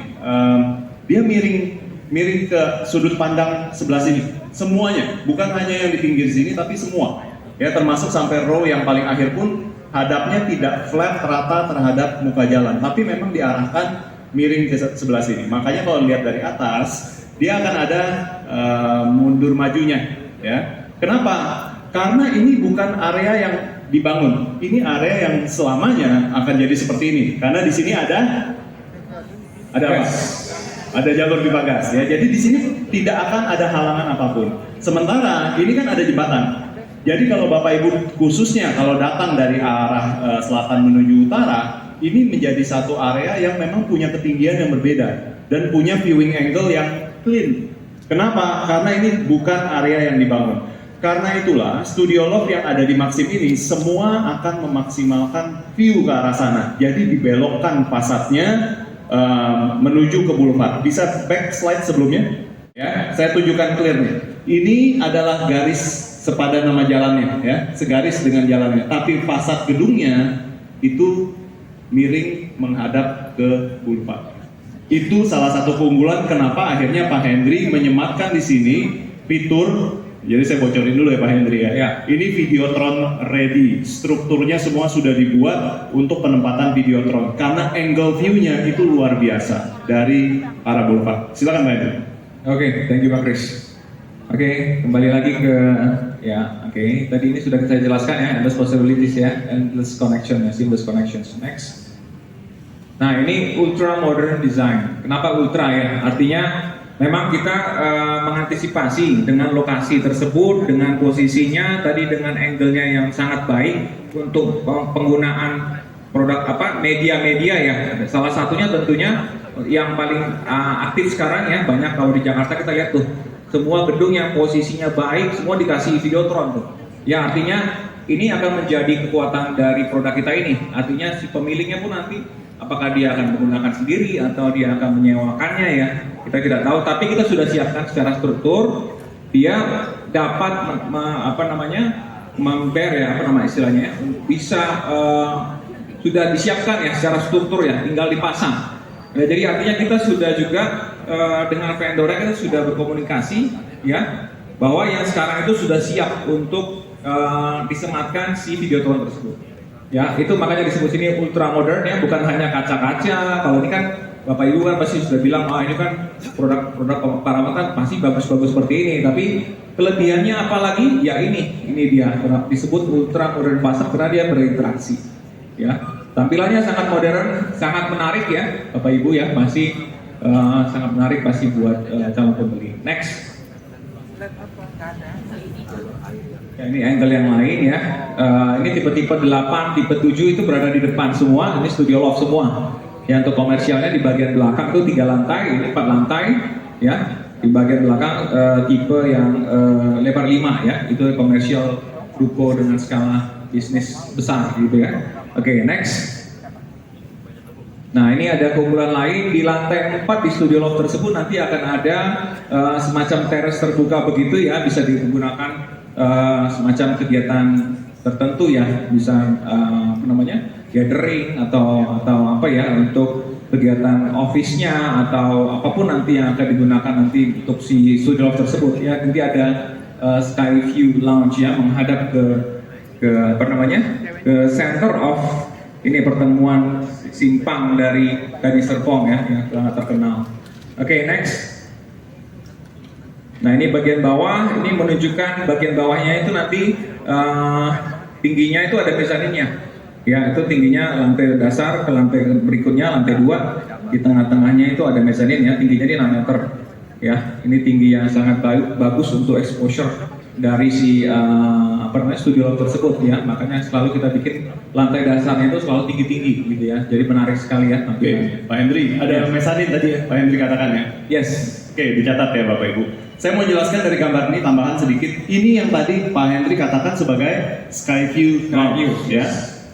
Dia miring ke sudut pandang sebelah sini. Semuanya, bukan hanya yang di pinggir sini tapi semua. Ya, termasuk sampai row yang paling akhir pun hadapnya tidak flat rata terhadap muka jalan, tapi memang diarahkan miring ke sebelah sini. Makanya kalau lihat dari atas, dia akan ada mundur majunya. Ya, kenapa? Karena ini bukan area yang dibangun, ini area yang selamanya akan jadi seperti ini. Karena di sini ada apa? Ada jalur pipa gas. Ya, jadi di sini tidak akan ada halangan apapun. Sementara ini kan ada jembatan. Jadi kalau Bapak Ibu khususnya kalau datang dari arah selatan menuju utara, ini menjadi satu area yang memang punya ketinggian yang berbeda dan punya viewing angle yang clean. Kenapa? Karena ini bukan area yang dibangun. Karena itulah Studio Loft yang ada di Maxim ini semua akan memaksimalkan view ke arah sana. Jadi dibelokkan fasadnya menuju ke boulevard. Bisa back slide sebelumnya? Ya, saya tunjukkan clear nih. Ini adalah garis sepadan nama jalannya, ya, segaris dengan jalannya. Tapi fasad gedungnya itu miring menghadap ke boulevard. Itu salah satu keunggulan kenapa akhirnya Pak Hendri menyematkan di sini fitur. Jadi saya bocorin dulu ya Pak Hendri ya. Ya. Ini Videotron ready. Strukturnya semua sudah dibuat untuk penempatan Videotron karena angle view-nya itu luar biasa dari arah boulevard. Silakan Pak Hendri. Oke, thank you Pak Kris. Oke, kembali lagi ke tadi ini sudah saya jelaskan ya, endless possibilities ya, endless connection ya, seamless connections. Next. Nah, ini ultra modern design. Kenapa ultra ya? Artinya memang kita mengantisipasi dengan lokasi tersebut, dengan posisinya tadi, dengan angle-nya yang sangat baik untuk penggunaan produk media-media ya. Salah satunya tentunya yang paling aktif sekarang ya, banyak kalau di Jakarta kita lihat tuh semua gedung yang posisinya baik semua dikasih Videotron tuh. Ya, artinya ini akan menjadi kekuatan dari produk kita ini. Artinya si pemiliknya pun nanti apakah dia akan menggunakan sendiri atau dia akan menyewakannya ya, kita tidak tahu. Tapi kita sudah siapkan secara struktur, dia dapat member ya, istilahnya ya, bisa sudah disiapkan ya secara struktur ya, tinggal dipasang. Ya, jadi artinya kita sudah juga dengan vendornya kita sudah berkomunikasi ya, bahwa yang sekarang itu sudah siap untuk disematkan si Videotron tersebut. Ya, itu makanya disebut sini ultra modern ya, bukan hanya kaca-kaca. Kalau ini kan Bapak Ibu kan pasti sudah bilang, ini kan produk Paramount kan pasti bagus-bagus seperti ini. Tapi kelebihannya apalagi? Ya ini dia disebut ultra modern fasad karena dia berinteraksi. Ya, tampilannya sangat modern, sangat menarik ya, Bapak Ibu ya, masih sangat menarik pasti buat calon pembeli. Next. Ya, ini angle yang lain ya. Ini tipe-tipe 8, tipe 7 itu berada di depan semua. Ini Studio Loft semua. Ya, untuk komersialnya di bagian belakang itu 3 lantai, ini 4 lantai ya. Di bagian belakang tipe yang lebar 5 ya. Itu komersial ruko dengan skala bisnis besar gitu ya. Oke, next. Nah, ini ada keunggulan lain di lantai 4 di Studio Loft tersebut nanti akan ada semacam teras terbuka begitu ya, bisa digunakan semacam kegiatan tertentu ya, bisa gathering atau apa ya, untuk kegiatan office-nya atau apapun nanti yang akan digunakan nanti untuk si Studio Loft tersebut ya. Nanti ada Sky View Lounge ya, menghadap ke center of ini pertemuan simpang dari Gading Serpong ya, yang sangat terkenal. Oke, next. Nah, ini bagian bawah, ini menunjukkan bagian bawahnya itu nanti tingginya itu ada mezaninnya. Ya, itu tingginya lantai dasar ke lantai berikutnya, lantai 2. Di tengah-tengahnya itu ada mezanin ya, tingginya di 6 meter. ya. Ini tinggi yang sangat bagus untuk exposure dari si studio loft tersebut ya. Makanya selalu kita bikin lantai dasarnya itu selalu tinggi-tinggi gitu ya. Jadi menarik sekali ya. Oke, Pak Hendri, ada mezanin tadi ya, Pak Hendri katakan ya. Yes. Oke, dicatat ya Bapak Ibu. Saya mau jelaskan dari gambar ini, tambahan sedikit. Ini yang tadi Pak Hendri katakan sebagai sky view lounge, ya.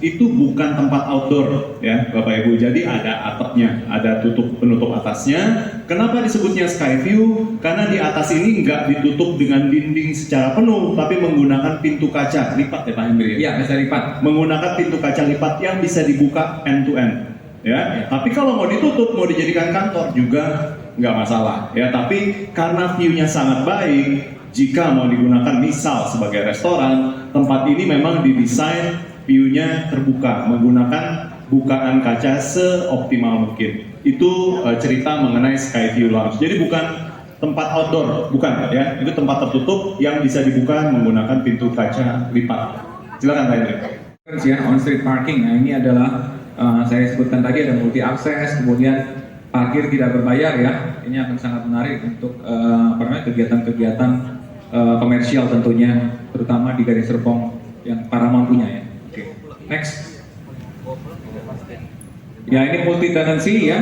Itu bukan tempat outdoor ya Bapak Ibu. Jadi ada atapnya, ada penutup atasnya. Kenapa disebutnya sky view? Karena di atas ini nggak ditutup dengan dinding secara penuh, tapi menggunakan pintu kaca lipat ya Pak Hendri. Iya, bisa lipat. Menggunakan pintu kaca lipat yang bisa dibuka end to end. Ya. Tapi kalau mau ditutup, mau dijadikan kantor juga nggak masalah. Ya. Tapi karena view-nya sangat baik, jika mau digunakan misal sebagai restoran, tempat ini memang didesain view-nya terbuka, menggunakan bukaan kaca seoptimal mungkin. Itu cerita mengenai Sky View Lounge. Jadi bukan tempat outdoor, bukan ya. Itu tempat tertutup yang bisa dibuka menggunakan pintu kaca lipat. Silakan Pak Hendri. Ya, on street parking. Nah, ini adalah saya sebutkan tadi ada multi akses, kemudian parkir tidak berbayar ya. Ini akan sangat menarik untuk kegiatan-kegiatan komersial tentunya, terutama di Gading Serpong yang Paramount punya ya. Next. Ya, ini multi tenancy ya.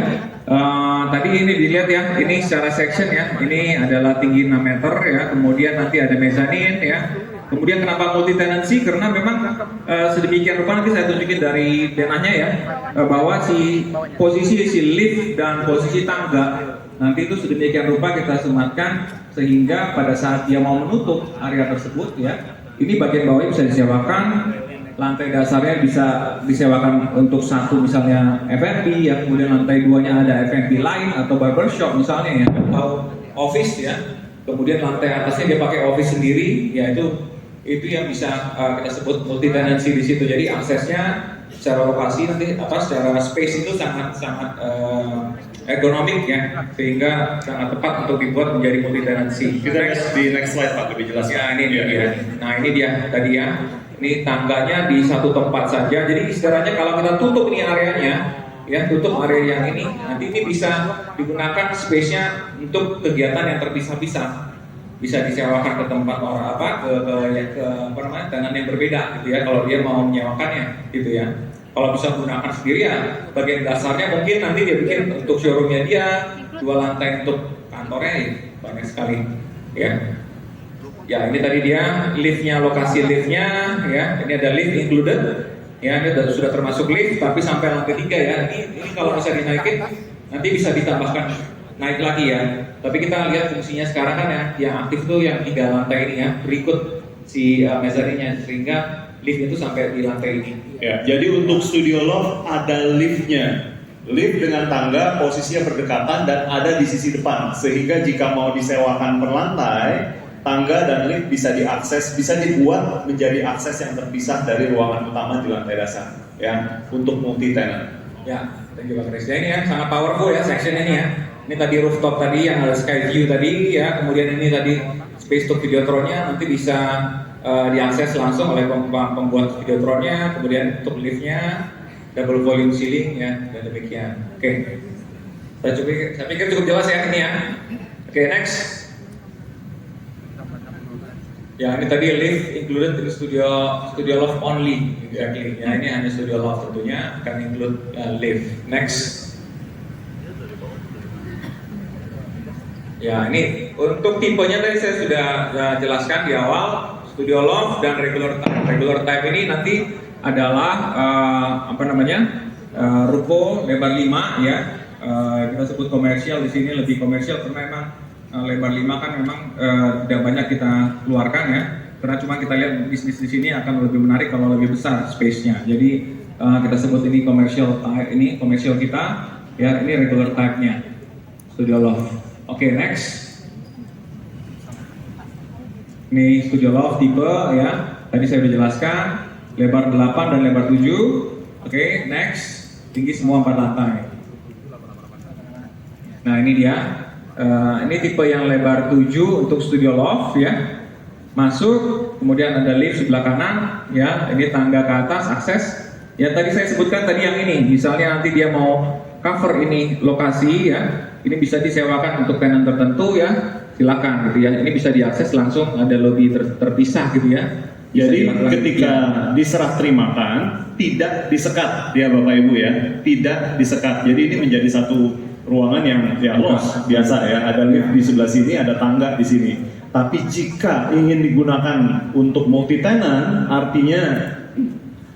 Tadi ini dilihat ya, ini secara section ya. Ini adalah tinggi 6 meter ya. Kemudian nanti ada mezanin ya. Kemudian kenapa multi tenancy? Karena memang sedemikian rupa nanti saya tunjukin dari denahnya ya, bahwa posisi lift dan posisi tangga nanti itu sedemikian rupa kita sematkan sehingga pada saat dia mau menutup area tersebut ya, ini bagian bawahnya bisa disewakan. Lantai dasarnya bisa disewakan untuk satu misalnya F&B ya, kemudian lantai 2-nya ada F&B lain atau barbershop misalnya ya, atau office ya. Kemudian lantai atasnya dia pakai office sendiri, ya itu yang bisa kita sebut multi tenancy di situ. Jadi aksesnya secara lokasi nanti secara space itu sangat ergonomik ya, sehingga sangat tepat untuk dibuat menjadi multi tenancy. Kita di next slide Pak lebih jelas. Ya ini dia. Nah ini dia tadi ya. Ini tangganya di satu tempat saja. Jadi istilahnya kalau kita tutup ini areanya, ya tutup area yang ini, nanti ini bisa digunakan space-nya untuk kegiatan yang terpisah-pisah. Bisa disewakan ke tempat orang dengan yang berbeda gitu ya. Kalau dia mau menyewakannya gitu ya. Kalau bisa gunakan sendiri ya bagian dasarnya mungkin nanti dia bikin untuk showroomnya dia, 2 lantai untuk kantornya ya, banyak sekali ya. Ya ini tadi dia liftnya, lokasi liftnya ya, ini ada lift included ya, ini sudah termasuk lift tapi sampai lantai 3 ya. Ini kalau bisa dinaikin nanti bisa ditambahkan naik lagi ya. Tapi kita lihat fungsinya sekarang kan ya, yang aktif tuh yang 3 lantai ini ya, berikut si mezaninnya, sehingga lift itu sampai di lantai ini. Ya, jadi untuk studio loft ada liftnya. Lift dengan tangga posisinya berdekatan dan ada di sisi depan, sehingga jika mau disewakan per lantai, tangga dan lift bisa diakses, bisa dibuat menjadi akses yang terpisah dari ruangan utama di lantai dasar ya, untuk multi tenant. Ya, thank you Pak Kris. Ya, ini ya sangat powerful ya section ini ya. Ini tadi rooftop tadi yang ada sky view tadi ya, kemudian ini tadi space untuk videotronnya nanti bisa diakses langsung oleh pembuat videotronnya, kemudian untuk liftnya double volume ceiling ya, dan demikian. Oke. Saya pikir cukup jelas ya ini ya. Oke, next. Ya ini tadi lift included in studio loft only, exactly. Ya ini hanya studio loft tentunya akan include lift. Next. Ya ini untuk tipenya tadi saya sudah jelaskan di awal, studio loft dan regular type. Regular type ini nanti adalah ruko lebar 5 ya. Kita sebut komersial di sini, lebih komersial karena memang lebar 5 kan memang tidak banyak kita keluarkan ya, karena cuma kita lihat bisnis di sini akan lebih menarik kalau lebih besar space-nya. Jadi kita sebut ini komersial type, ini komersial kita ya, ini regular type-nya studio loft. Oke, next. Ini studio loft tipe ya, tadi saya sudah jelaskan lebar 8 dan lebar 7. Oke, next. Tinggi semua 4 lantai. Nah ini dia. Ini tipe yang lebar 7 untuk studio loft ya. Masuk, kemudian ada lift sebelah kanan ya. Ini tangga ke atas, akses. Ya tadi saya sebutkan tadi yang ini. Misalnya nanti dia mau cover ini lokasi ya, Ini bisa disewakan untuk tenan tertentu ya, silakan gitu ya. Ini bisa diakses langsung, ada lobby terpisah gitu ya. Bisa Jadi dilakukan. ketika diserah terimakan tidak disekat ya Bapak Ibu ya, tidak disekat. Jadi ini menjadi satu ruangan yang ya los biasa ya, ada lift di sebelah sini, ada tangga di sini. Tapi jika ingin digunakan untuk multi tenant, artinya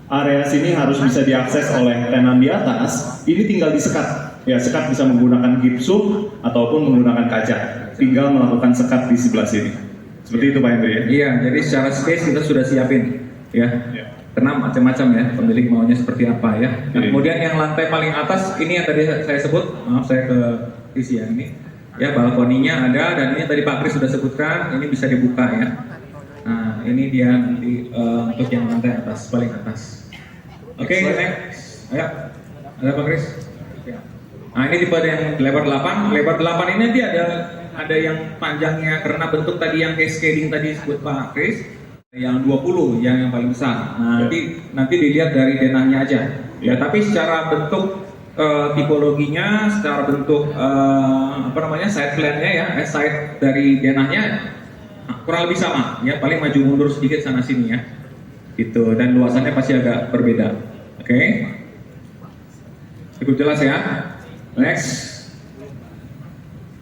area sini harus bisa diakses oleh tenan di atas. Ini tinggal disekat. Ya, sekat bisa menggunakan gipsum ataupun menggunakan kaca. Tinggal melakukan sekat di sebelah sini. Seperti itu Pak Hendri ya. Iya, jadi secara space kita sudah siapin ya. Ya. Karena macam-macam ya, pemilik maunya seperti apa ya. Nah, Oke. kemudian yang lantai paling atas ini yang tadi saya sebut, maaf saya ke sisi yang ini. Ya, balkoninya ada dan ini tadi Pak Kris sudah sebutkan, ini bisa dibuka ya. Nah, ini dia nanti untuk yang lantai atas, paling atas. Oke, next. Ayo. Ada Pak Kris? Nah, ini tipe yang lebar 8. Lebar 8 ini nanti ada yang panjangnya karena bentuk tadi yang cascading tadi sebut Pak Kris. Yang 20 yang paling besar. Nah, nanti dilihat dari denahnya aja. Ya, tapi secara bentuk tipologinya, secara bentuk side plan-nya ya, side dari denahnya kurang lebih sama ya, paling maju mundur sedikit sana sini ya. Gitu, dan luasannya pasti agak berbeda. Oke. Cukup jelas ya. Next.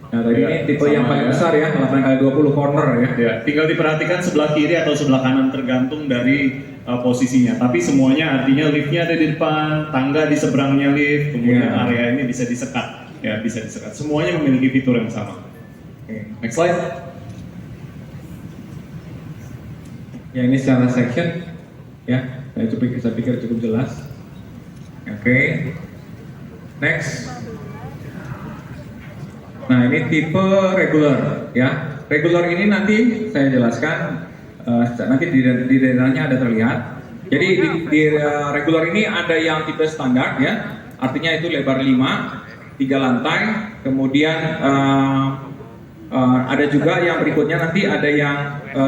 Nah, tadi Ya, ini tipe yang sama paling ya. besar ya, 8x20 corner ya. Ya, tinggal diperhatikan sebelah kiri atau sebelah kanan tergantung dari posisinya. Tapi semuanya artinya liftnya ada di depan, tangga di seberangnya lift, kemudian Ya. area ini bisa disekat. Ya, bisa disekat. Semuanya memiliki fitur yang sama. Oke. Next slide. Ya, ini secara section ya, saya pikir cukup jelas. Oke. Next. Nah, ini tipe regular ya. Regular ini nanti saya jelaskan nanti di denahnya ada terlihat. Jadi di regular ini ada yang tipe standar ya. Artinya itu lebar 5, 3 lantai, kemudian ada juga yang berikutnya nanti ada yang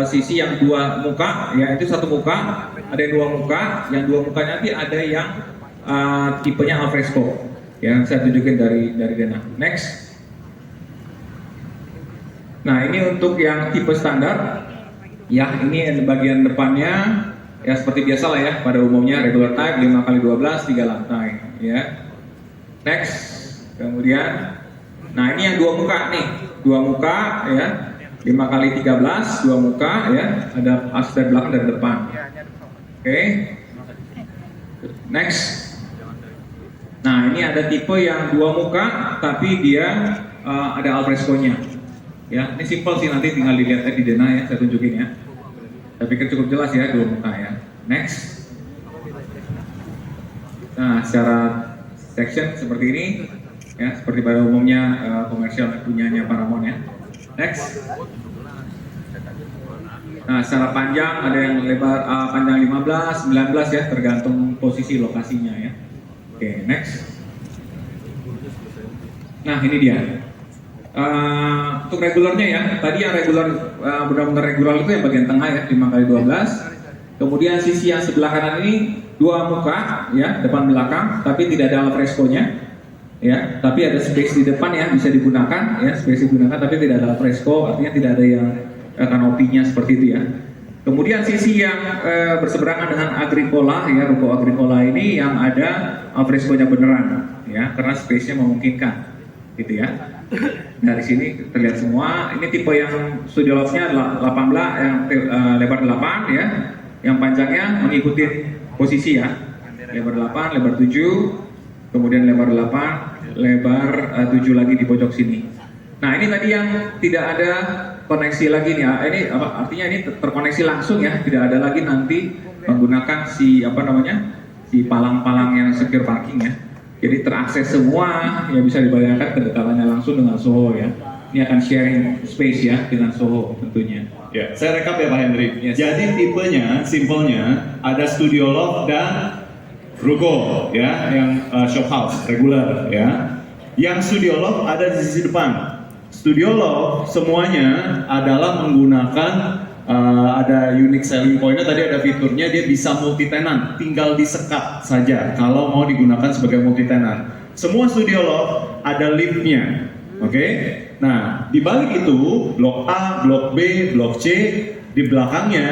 sisi yang 2 muka ya, itu 1 muka, ada yang 2 muka, yang 2 muka nanti ada yang tipenya alfresco yang saya tunjukin dari denah. Next. Nah, ini untuk yang tipe standar ya, ini bagian depannya ya seperti biasa lah ya, pada umumnya regular type 5x12 3 lantai ya. Next. Kemudian nah, ini yang 2 muka nih, 2 muka ya, 5x13 2 muka ya, ada akses dari belakang dan depan. Oke. Next. Nah, ini ada tipe yang 2 muka tapi dia ada alfresco-nya. Ya, ini simpel sih, nanti tinggal dilihat di denah ya, saya tunjukin ya. Saya pikir cukup jelas ya, 2 muka ya. Next. Nah, secara section seperti ini ya, seperti pada umumnya komersial punyanya Paramount ya. Next. Nah, secara panjang ada yang lebar panjang 15, 19 ya, tergantung posisi lokasinya ya. Oke, next. Nah, ini dia. Untuk regularnya ya, tadi yang regular benar-benar regular itu yang bagian tengah ya, 5x12. Kemudian sisi yang sebelah kanan ini 2 muka ya, depan belakang, tapi tidak ada alfresco-nya ya, tapi ada space di depan ya, bisa digunakan ya, space digunakan tapi tidak ada alfresco, artinya tidak ada yang kanopinya seperti itu ya. Kemudian sisi yang berseberangan dengan Agricola ya, ruko Agricola ini yang ada alfresco-nya beneran ya, karena space-nya memungkinkan gitu ya. Dari sini terlihat semua. Ini tipe yang studio loft-nya 18 yang lebar 8 ya, yang panjangnya mengikuti posisi ya, lebar 8, lebar 7, kemudian lebar 8, lebar 7 lagi di pojok sini. Nah, ini tadi yang tidak ada koneksi lagi nih ya. Ini artinya ini terkoneksi langsung ya, tidak ada lagi nanti menggunakan si palang-palang yang secure parking ya. Jadi terakses semua, ya bisa dibayangkan kedekatannya langsung dengan Soho ya. Ini akan sharing space ya dengan Soho tentunya. Ya, saya rekap ya Pak Hendri. Yes. Jadi tipenya, simpelnya ada studio loft dan ruko ya, yang shop house regular ya. Yang studio loft ada di sisi depan. Studio loft semuanya adalah menggunakan ada unique selling point-nya, tadi ada fiturnya dia bisa multi tenant, tinggal disekat saja kalau mau digunakan sebagai multi tenant. Semua studio loft ada liftnya Oke. Nah, di balik itu blok A, blok B, blok C, di belakangnya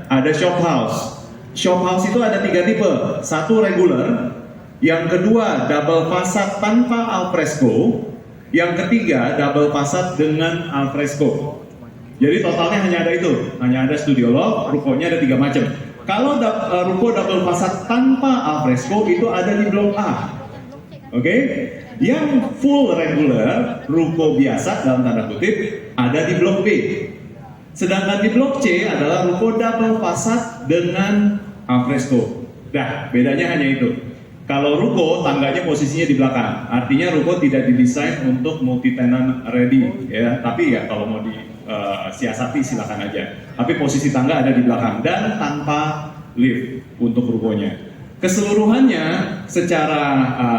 ada shop house. Shop house itu ada 3 tipe. Satu regular, yang kedua double fasad tanpa alfresco, yang ketiga double fasad dengan alfresco. Jadi totalnya hanya ada itu, hanya ada studio loft, rukonya ada 3 macam. Kalau ruko double fasad tanpa alfresco itu ada di blok A. Oke, yang full regular, ruko biasa dalam tanda kutip, ada di blok B. Sedangkan di blok C adalah ruko double fasad dengan alfresco. Nah, bedanya hanya itu. Kalau ruko, tangganya posisinya di belakang. Artinya ruko tidak didesain untuk multi tenant ready, ya. Tapi ya kalau mau disiasati silakan aja. Tapi posisi tangga ada di belakang dan tanpa lift untuk rukonya. Keseluruhannya secara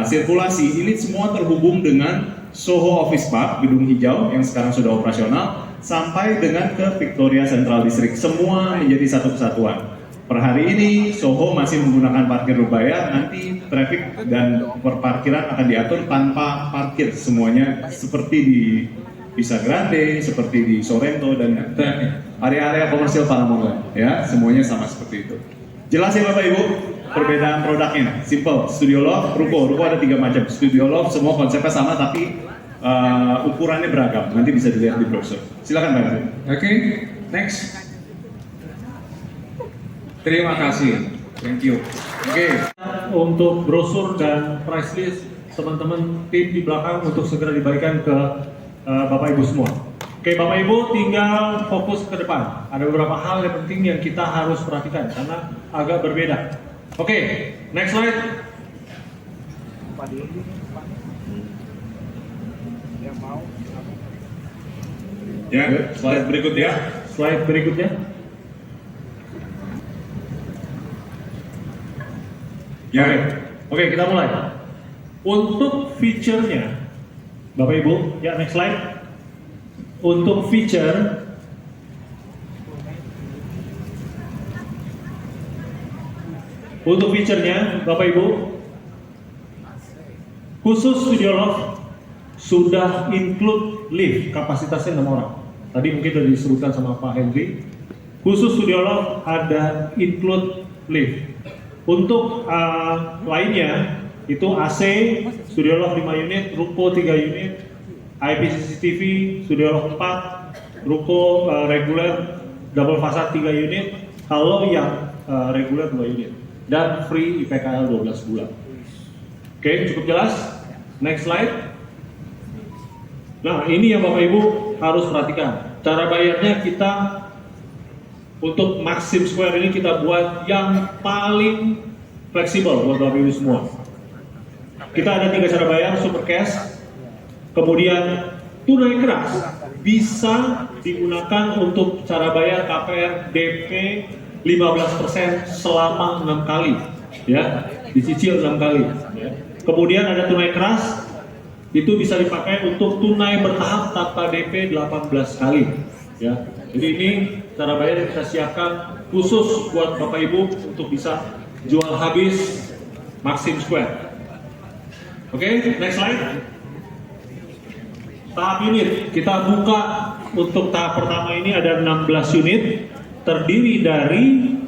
sirkulasi ini semua terhubung dengan Soho Office Park, gedung hijau yang sekarang sudah operasional, sampai dengan ke Victoria Central District. Semua menjadi satu kesatuan. Per hari ini Soho masih menggunakan parkir berbayar, nanti traffic dan perparkiran akan diatur tanpa parkir semuanya seperti di Vista Grande, seperti di Sorrento dan area-area komersial Paramount, ya, semuanya sama seperti itu. Jelas ya Bapak Ibu? Perbedaan produknya, simple. Studio loft, ruko ada 3 macam. Studio loft semua konsepnya sama tapi ukurannya beragam. Nanti bisa dilihat di browser. Silakan Pak. Oke, next. Terima kasih. Thank you. Oke. Untuk brosur dan price list teman-teman tim di belakang untuk segera dibagikan ke Bapak Ibu semua. Oke, Bapak Ibu tinggal fokus ke depan. Ada beberapa hal yang penting yang kita harus perhatikan karena agak berbeda. Oke, next slide. Ya, slide berikutnya. Slide berikutnya. Ya. Oke, kita mulai. Untuk feature-nya, Bapak Ibu, ya next slide. Untuk feature, nya Bapak Ibu, khusus studio loft sudah include lift, kapasitasnya 6 orang. Tadi mungkin sudah disebutkan sama Pak Henry. Khusus studio loft ada include lift. Untuk lainnya itu AC, studio loft 5 unit, ruko 3 unit, IP CCTV, studio loft 4, ruko reguler double fasad 3 unit, kalau yang reguler 2 unit, dan free IPKL 12 bulan. Oke, cukup jelas? Next slide. Nah, ini yang Bapak Ibu harus perhatikan. Cara bayarnya kita untuk Maxim Square ini kita buat yang paling fleksibel buat Bapak Ibu semua. Kita ada 3 cara bayar, super cash, kemudian tunai keras bisa digunakan untuk cara bayar KPR DP 15% selama 6 kali, ya, dicicil 6 kali. Ya. Kemudian ada tunai keras, itu bisa dipakai untuk tunai bertahap tanpa DP 18 kali. Ya. Jadi ini cara bayar yang kita siapkan khusus buat Bapak Ibu untuk bisa jual habis Maxim Square. Oke, next slide. Tahap unit, kita buka untuk tahap pertama ini ada 16 unit, terdiri dari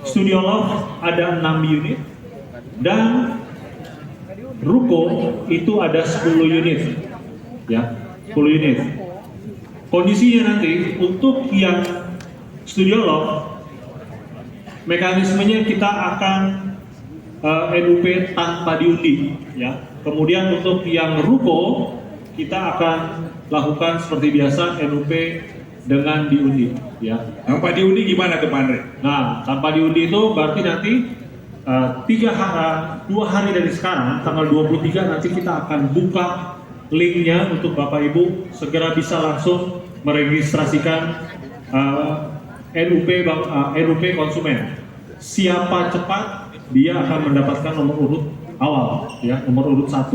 studio loft ada 6 unit, dan ruko itu ada 10 unit, ya, 10 unit. Kondisinya nanti untuk yang studio loft, mekanismenya kita akan NUP tanpa diundi, ya. Kemudian untuk yang ruko kita akan lakukan seperti biasa NUP dengan diundi, ya. Tanpa diundi gimana tuh Pak Andre? Nah, tanpa diundi itu berarti nanti 2 hari dari sekarang, tanggal 23 nanti kita akan buka linknya untuk Bapak Ibu segera bisa langsung meregistrasikan NUP konsumen. Siapa cepat dia akan mendapatkan nomor urut awal, ya, nomor urut 1.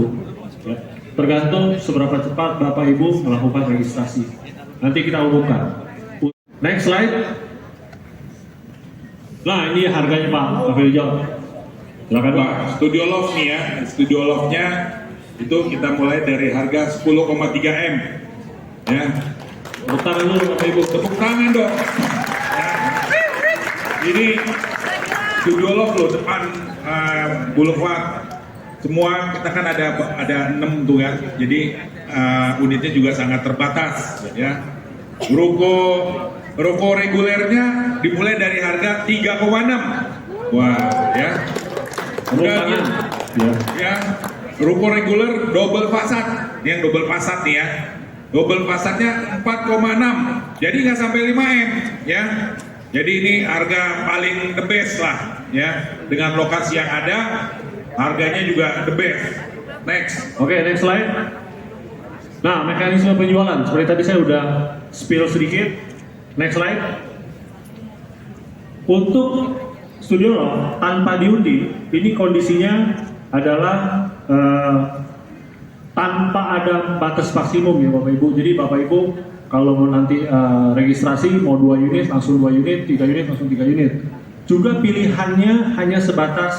Ya. Tergantung seberapa cepat Bapak Ibu melakukan registrasi. Nanti kita umumkan. Next slide. Nah, ini harganya Pak Firjo. Silakan Pak. Studio loft nih ya, studio loftnya Itu kita mulai dari harga 10,3 M. Ya. Tepuk tangan dulu Bapak Ibu. Tepuk tangan dong. Ya. Ini Studio Love loh, depan Boulevard. Semua kita kan ada 6 tuh ya. Jadi unitnya juga sangat terbatas ya. Ruko regulernya dimulai dari harga 3,6. Wah, ya. Tepuk tangan. Ya. Ya, ruko reguler double fasad. Ini yang double fasad nih ya. Double fasadnya 4,6. Jadi nggak sampai 5 M ya. Jadi ini harga paling the best lah ya. Dengan lokasi yang ada, harganya juga the best. Next. Oke, next slide. Nah, mekanisme penjualan seperti tadi saya udah spill sedikit. Next slide. Untuk Studio Love tanpa diundi, ini kondisinya adalah tanpa ada batas maksimum ya Bapak Ibu. Jadi Bapak Ibu kalau mau nanti registrasi mau 2 unit langsung 2 unit, 3 unit langsung 3 unit. Juga pilihannya hanya sebatas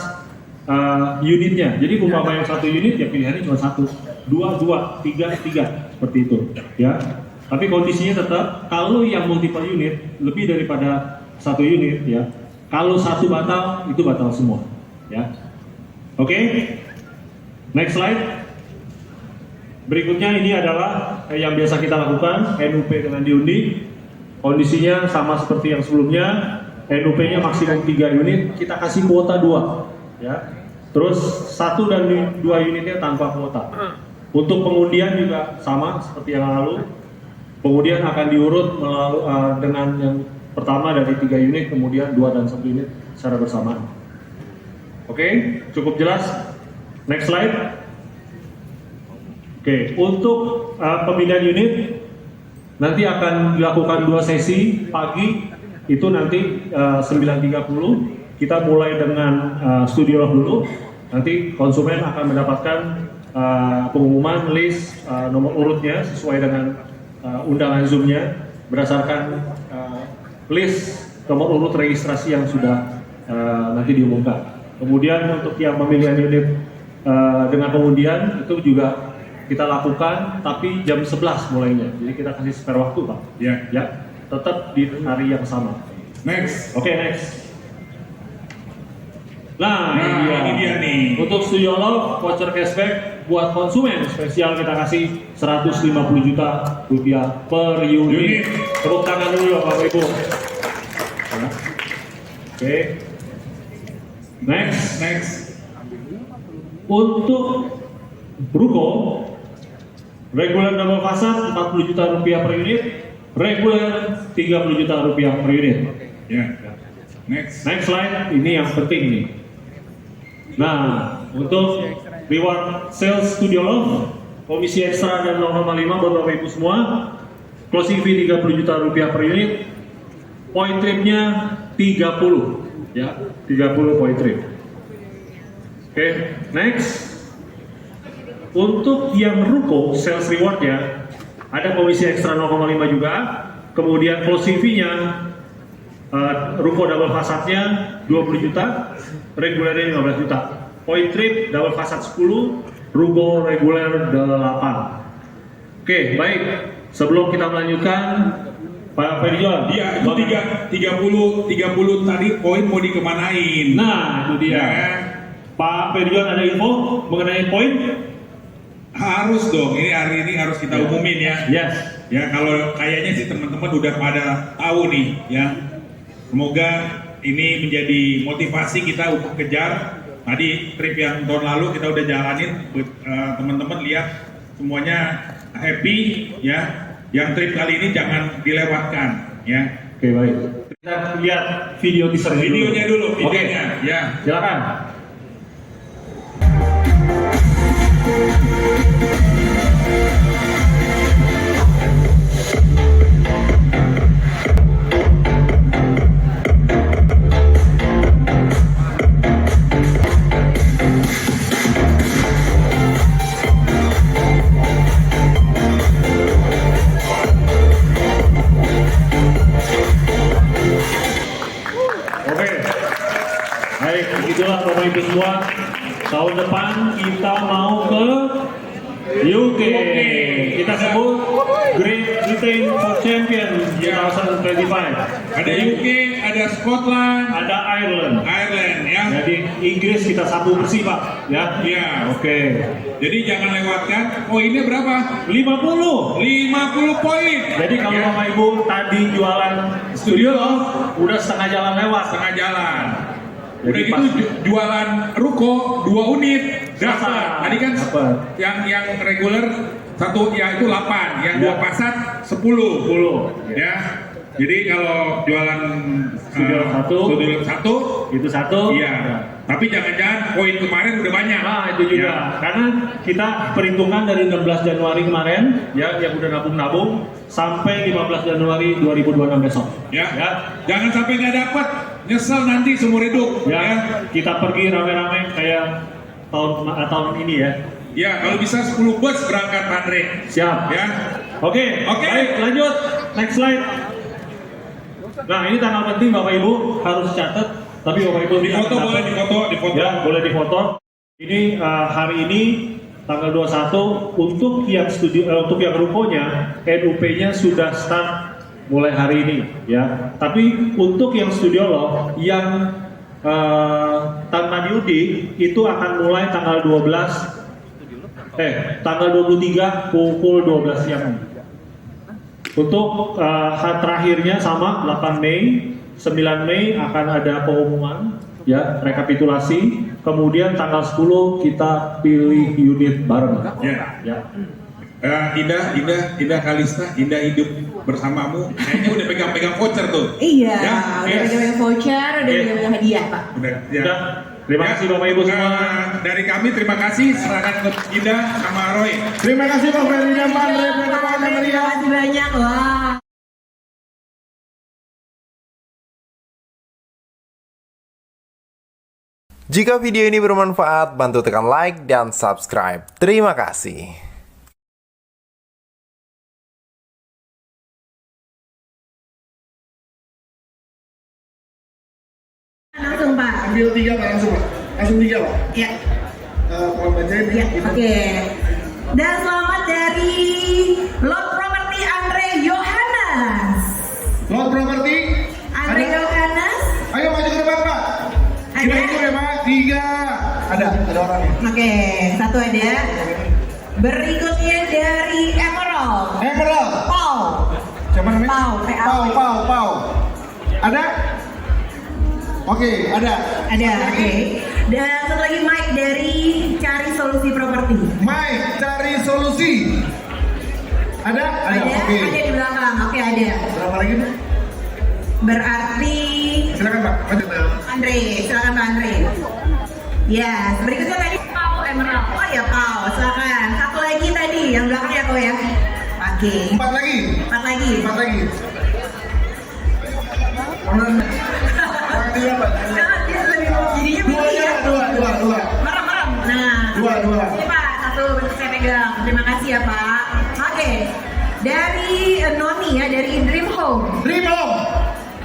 unitnya. Jadi umpama yang 1 unit ya pilihannya cuma 1, 2, 2, 3, 3 seperti itu ya. Tapi kondisinya tetap kalau yang multiple unit lebih daripada 1 unit ya. Kalau 1 batal itu batal semua ya. Oke. Next slide. Berikutnya ini adalah yang biasa kita lakukan, NUP dengan diundi. Kondisinya sama seperti yang sebelumnya, NUP-nya maksimum 3 unit, kita kasih kuota 2 ya. Terus 1 dan 2 unitnya tanpa kuota. Untuk pengundian juga sama seperti yang lalu. Pengundian akan diurut melalui, dengan yang pertama dari 3 unit, kemudian 2 dan 1 unit secara bersamaan. Oke, cukup jelas. Next slide. Oke, untuk pemindahan unit nanti akan dilakukan 2 sesi pagi itu nanti 9.30 kita mulai dengan Studio Love dulu. Nanti konsumen akan mendapatkan pengumuman list nomor urutnya sesuai dengan undangan Zoom-nya berdasarkan list nomor urut registrasi yang sudah nanti diumumkan. Kemudian untuk yang pemilihan unit dengan pengundian itu juga kita lakukan tapi jam 11 mulainya. Jadi kita kasih spare waktu Pak. Ya. Ya, tetap di hari yang sama. Next. Oke, next. Nah, ini dia nih. Untuk Studio Love voucher cashback buat konsumen spesial kita kasih 150 juta rupiah per unit. Tepuk tangan dulu Bapak Ibu. Oke. Next. Untuk Ruko reguler double fasad 40 juta rupiah per unit, reguler 30 juta rupiah per unit. Ya. Next. Next slide, ini yang penting nih. Nah, untuk reward sales Studio Love, komisi ekstra dan 0,5 buat Bapak Ibu semua, closing fee 30 juta rupiah per unit, point tripnya 30, ya, 30 point trip. Oke, next. Untuk yang Ruko sales rewardnya ada komisi ekstra 0,5 juga, kemudian closing fee-nya Ruko double fasadnya 20 juta, regulernya 15 juta. Point trip double fasad 10, Ruko reguler 8. Oke, baik. Sebelum kita melanjutkan, Pak Ferdion. Iya, itu 30 tadi poin mau dikemanain. Nah, itu dia. Ya. Pak Ferdion ada info mengenai poin? Harus dong, ini hari ini harus kita umumin ya. Yes. Ya, kalau kayaknya sih teman-teman udah pada tahu nih ya. Semoga ini menjadi motivasi kita untuk kejar. Tadi trip yang tahun lalu kita udah jalanin, teman-teman lihat semuanya happy ya. Yang trip kali ini jangan dilewatkan ya. Oke, baik. Kita lihat video teaser Videonya dulu, Oke. videonya ya. Silakan. Oke, baik, begitulah Bapak Ibu semua. Tahun depan kita mau ke UK. Kita sebut Great Britain for Champion 2025. Ada UK, ada Scotland, Ada Ireland. ya. Jadi Inggris kita sapu bersih Pak, ya. Iya. Oke. Jadi jangan lewatkan. Poinnya berapa? 50. 50 poin. Jadi kalau Ya. Bapak Ibu tadi jualan Studio Love, udah setengah jalan lewat. Setengah jalan. Jadi Udah gitu pas- jualan ruko 2 unit dapat. Dapat. Tadi kan Dapat. yang reguler satu ya itu 8, yang Ya. 2 pasat 10. 10. Ya. Jadi kalau jualan Studio satu. studio 1 Itu satu. iya. Tapi jangan-jangan poin kemarin udah banyak. Nah itu juga Ya. karena kita perhitungan dari 16 Januari kemarin ya yang udah nabung-nabung sampai 15 Januari 2026 besok. Ya. Ya. Jangan sampai nggak dapat, nyesel nanti seumur hidup. Ya, kita pergi rame-rame kayak tahun ini ya. Ya, kalau bisa 10 bus berangkat Andre. Siap. Ya. Oke, Oke. baik lanjut. Next slide. Nah ini tanggal penting Bapak Ibu harus catat. Tapi Bapak Ibu Di foto boleh difoto. Ya, boleh difoto. Ini hari ini tanggal 21 untuk yang untuk yang rukonya NUP-nya sudah start mulai hari ini ya. Tapi untuk yang Studio Love yang tanpa diundi itu akan mulai tanggal 23 pukul 12 siang. Untuk terakhirnya sama 8 Mei, 9 Mei akan ada pengumuman ya, rekapitulasi. Kemudian tanggal 10 kita pilih unit bareng. Ya. Ya. Indah Kalista, Indah hidup bersamamu. Kayaknya udah pegang-pegang voucher tuh. Iya, Ya, udah yes. pegang voucher, udah Yes. pegang hadiah Pak. Udah, ya. Udah. Terima kasih Bapak Ibu semua. Dari kami terima kasih, serahkan ke Indah sama Roy. Terima kasih Pak Ferry dan Pak Andre. Iya, Pak Andre, terima kasih banyak. Wah. Jika video ini bermanfaat, bantu tekan like dan subscribe. Terima kasih. Langsung Pak. Ambil 3 Pak langsung Pak. Langsung 3 Pak. Ya. Kalau bacain Ya, oke. Dan selamat dari Lot Property Andre Yohanes. Lot properti. Andre Ada. Yohanes. Ayo maju ke depan Pak. Ada. Kita hitung ya Pak. 3. Ada orangnya. Oke, satu ada. Berikutnya dari Emerald. Emerald. Paul. Siapa namanya? Pau, Pau. Ada? Oke, ada. Ada, oke. Dan satu lagi Mike dari Cari Solusi Properti. Mike, cari solusi. Ada? Oke. Ada di belakang. Oke, ada. Berapa lagi Bu? Berarti Silakan Pak. Andre, silakan Pak Andre. Ya, berikutnya tadi Pau Emerald. Oh ya Pau, silakan. Satu lagi tadi yang belakang ya kau ya. Oke. 4 lagi. 4 lagi. 4 lagi. Orang dia Pak. Nah, dia lebih jadinya begini ya. Dua. Merem. Nah. Dua. Ini Pak, satu bentuk saya pegang. Terima kasih ya Pak. Oke. Dari Noni ya, dari Dream Home. Dream Home.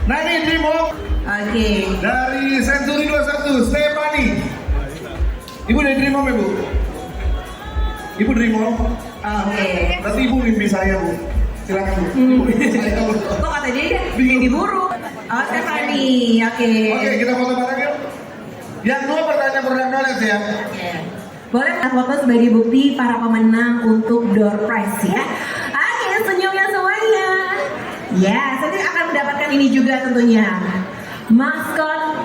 Nah ini Dream Home. Oke. Dari Century 21, Stephanie. Ibu dari Dream Home ya Bu? Ibu Dream Home. Oke. Berarti Ibu mimpi saya Bu. Silakan Bu. Ibu mimpi saya Bu. Kok kata dia mimpi buruk? Oh, Stephanie. Oke. Oke, kita foto bareng yuk. Yang 2 pertanyaan produk knowledge ya. Oke. Boleh kita foto sebagai bukti para pemenang untuk door prize ya. Oke, senyumnya semuanya. Ya, nanti akan mendapatkan ini juga tentunya. Maskot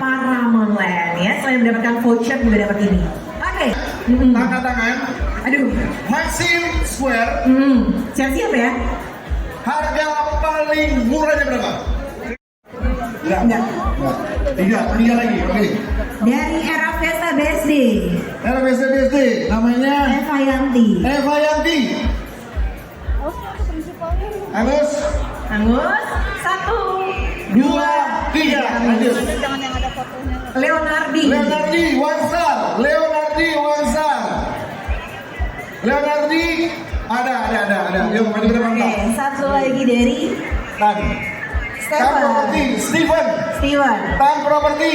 Paramount Land ya. Selain mendapatkan voucher juga dapat ini. Oke. Tangan. Aduh. Maxim Square. Siap-siap ya. Harga paling murahnya berapa? Enggak. 3 lagi. Oke. Dari Era Vesta BSD. RBSD namanya Eva Yanti. Eva Yanti. Angus. Angus. 1, 2, 3. Lanjut. Leonardi. Leonardi Wansar. Leonardi ada. Yuk maju ke depan Oke, Pak. satu lagi dari Tan Property. Steven. Tan Property.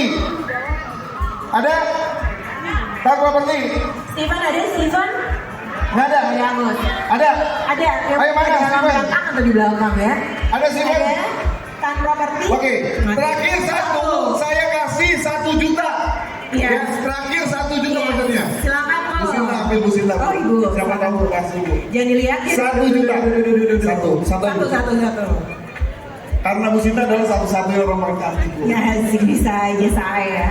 Ada? Tan Property. Steven ada Steven? Nggak ada. Ada Agus. Ada. Ada. Yang Ayo, mana, di dalam Steven? belakang atau di belakang ya? Ada sih, Bang. Ada. Tan properti. Oke, terakhir satu, saya kasih 1 juta. Iya. Yang terakhir 1 juta maksudnya. Silakan Bu Mas. Sinta, ambil Bu Sinta. Oh, Ibu. Siapa tahu kasih Bu. Jangan dilihatin. 1 juta. Satu. Satu. Karena Bu Sinta adalah satu-satunya orang cantik Bu. Ya sih bisa aja saya.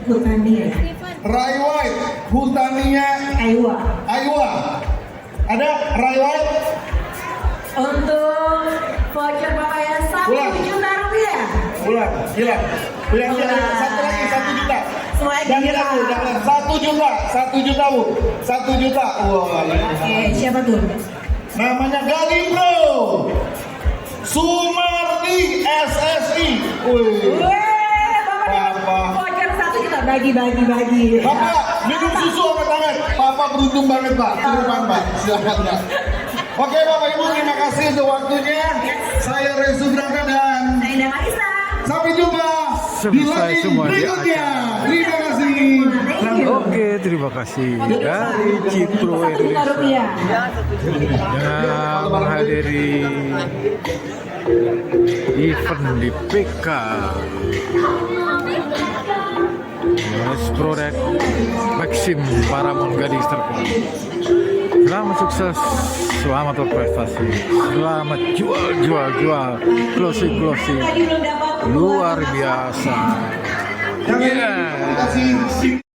Hutani ya. Rai White, Hutaninya Aiwa. Aiwa. Ada Rai White? Untuk voucher Bapak ya 1 Ulang. juta rupiah. Ulang, hilang. Ulang, satu lagi 1 juta. Semuanya Jangan gila. aku, jangan. 1 juta, 1 juta Bu. 1 juta. Wah, Oke, siapa tuh? namanya Galibro Sumardi SSI. Wih. Weh, Bapak Papa. voucher 1 juta bagi. Bapak, minum susu sama tangan. Papa beruntung banget Pak. Ke depan Pak. Silakan Pak. Oke Bapak Ibu, terima kasih untuk waktunya. Saya Rezu Brangka dan Saya Indah Marisa. sampai jumpa di Selesai lagi semua di berikutnya. Terima kasih. Thank you. Oke, terima kasih dari Cipro 1 juta rupiah. yang menghadiri event di PK Mas Produk Maxim Paramount Gading Serpong. Selamat sukses, selamat berprestasi, selamat jual, closing Tadi belum dapat luar biasa. Terima kasih.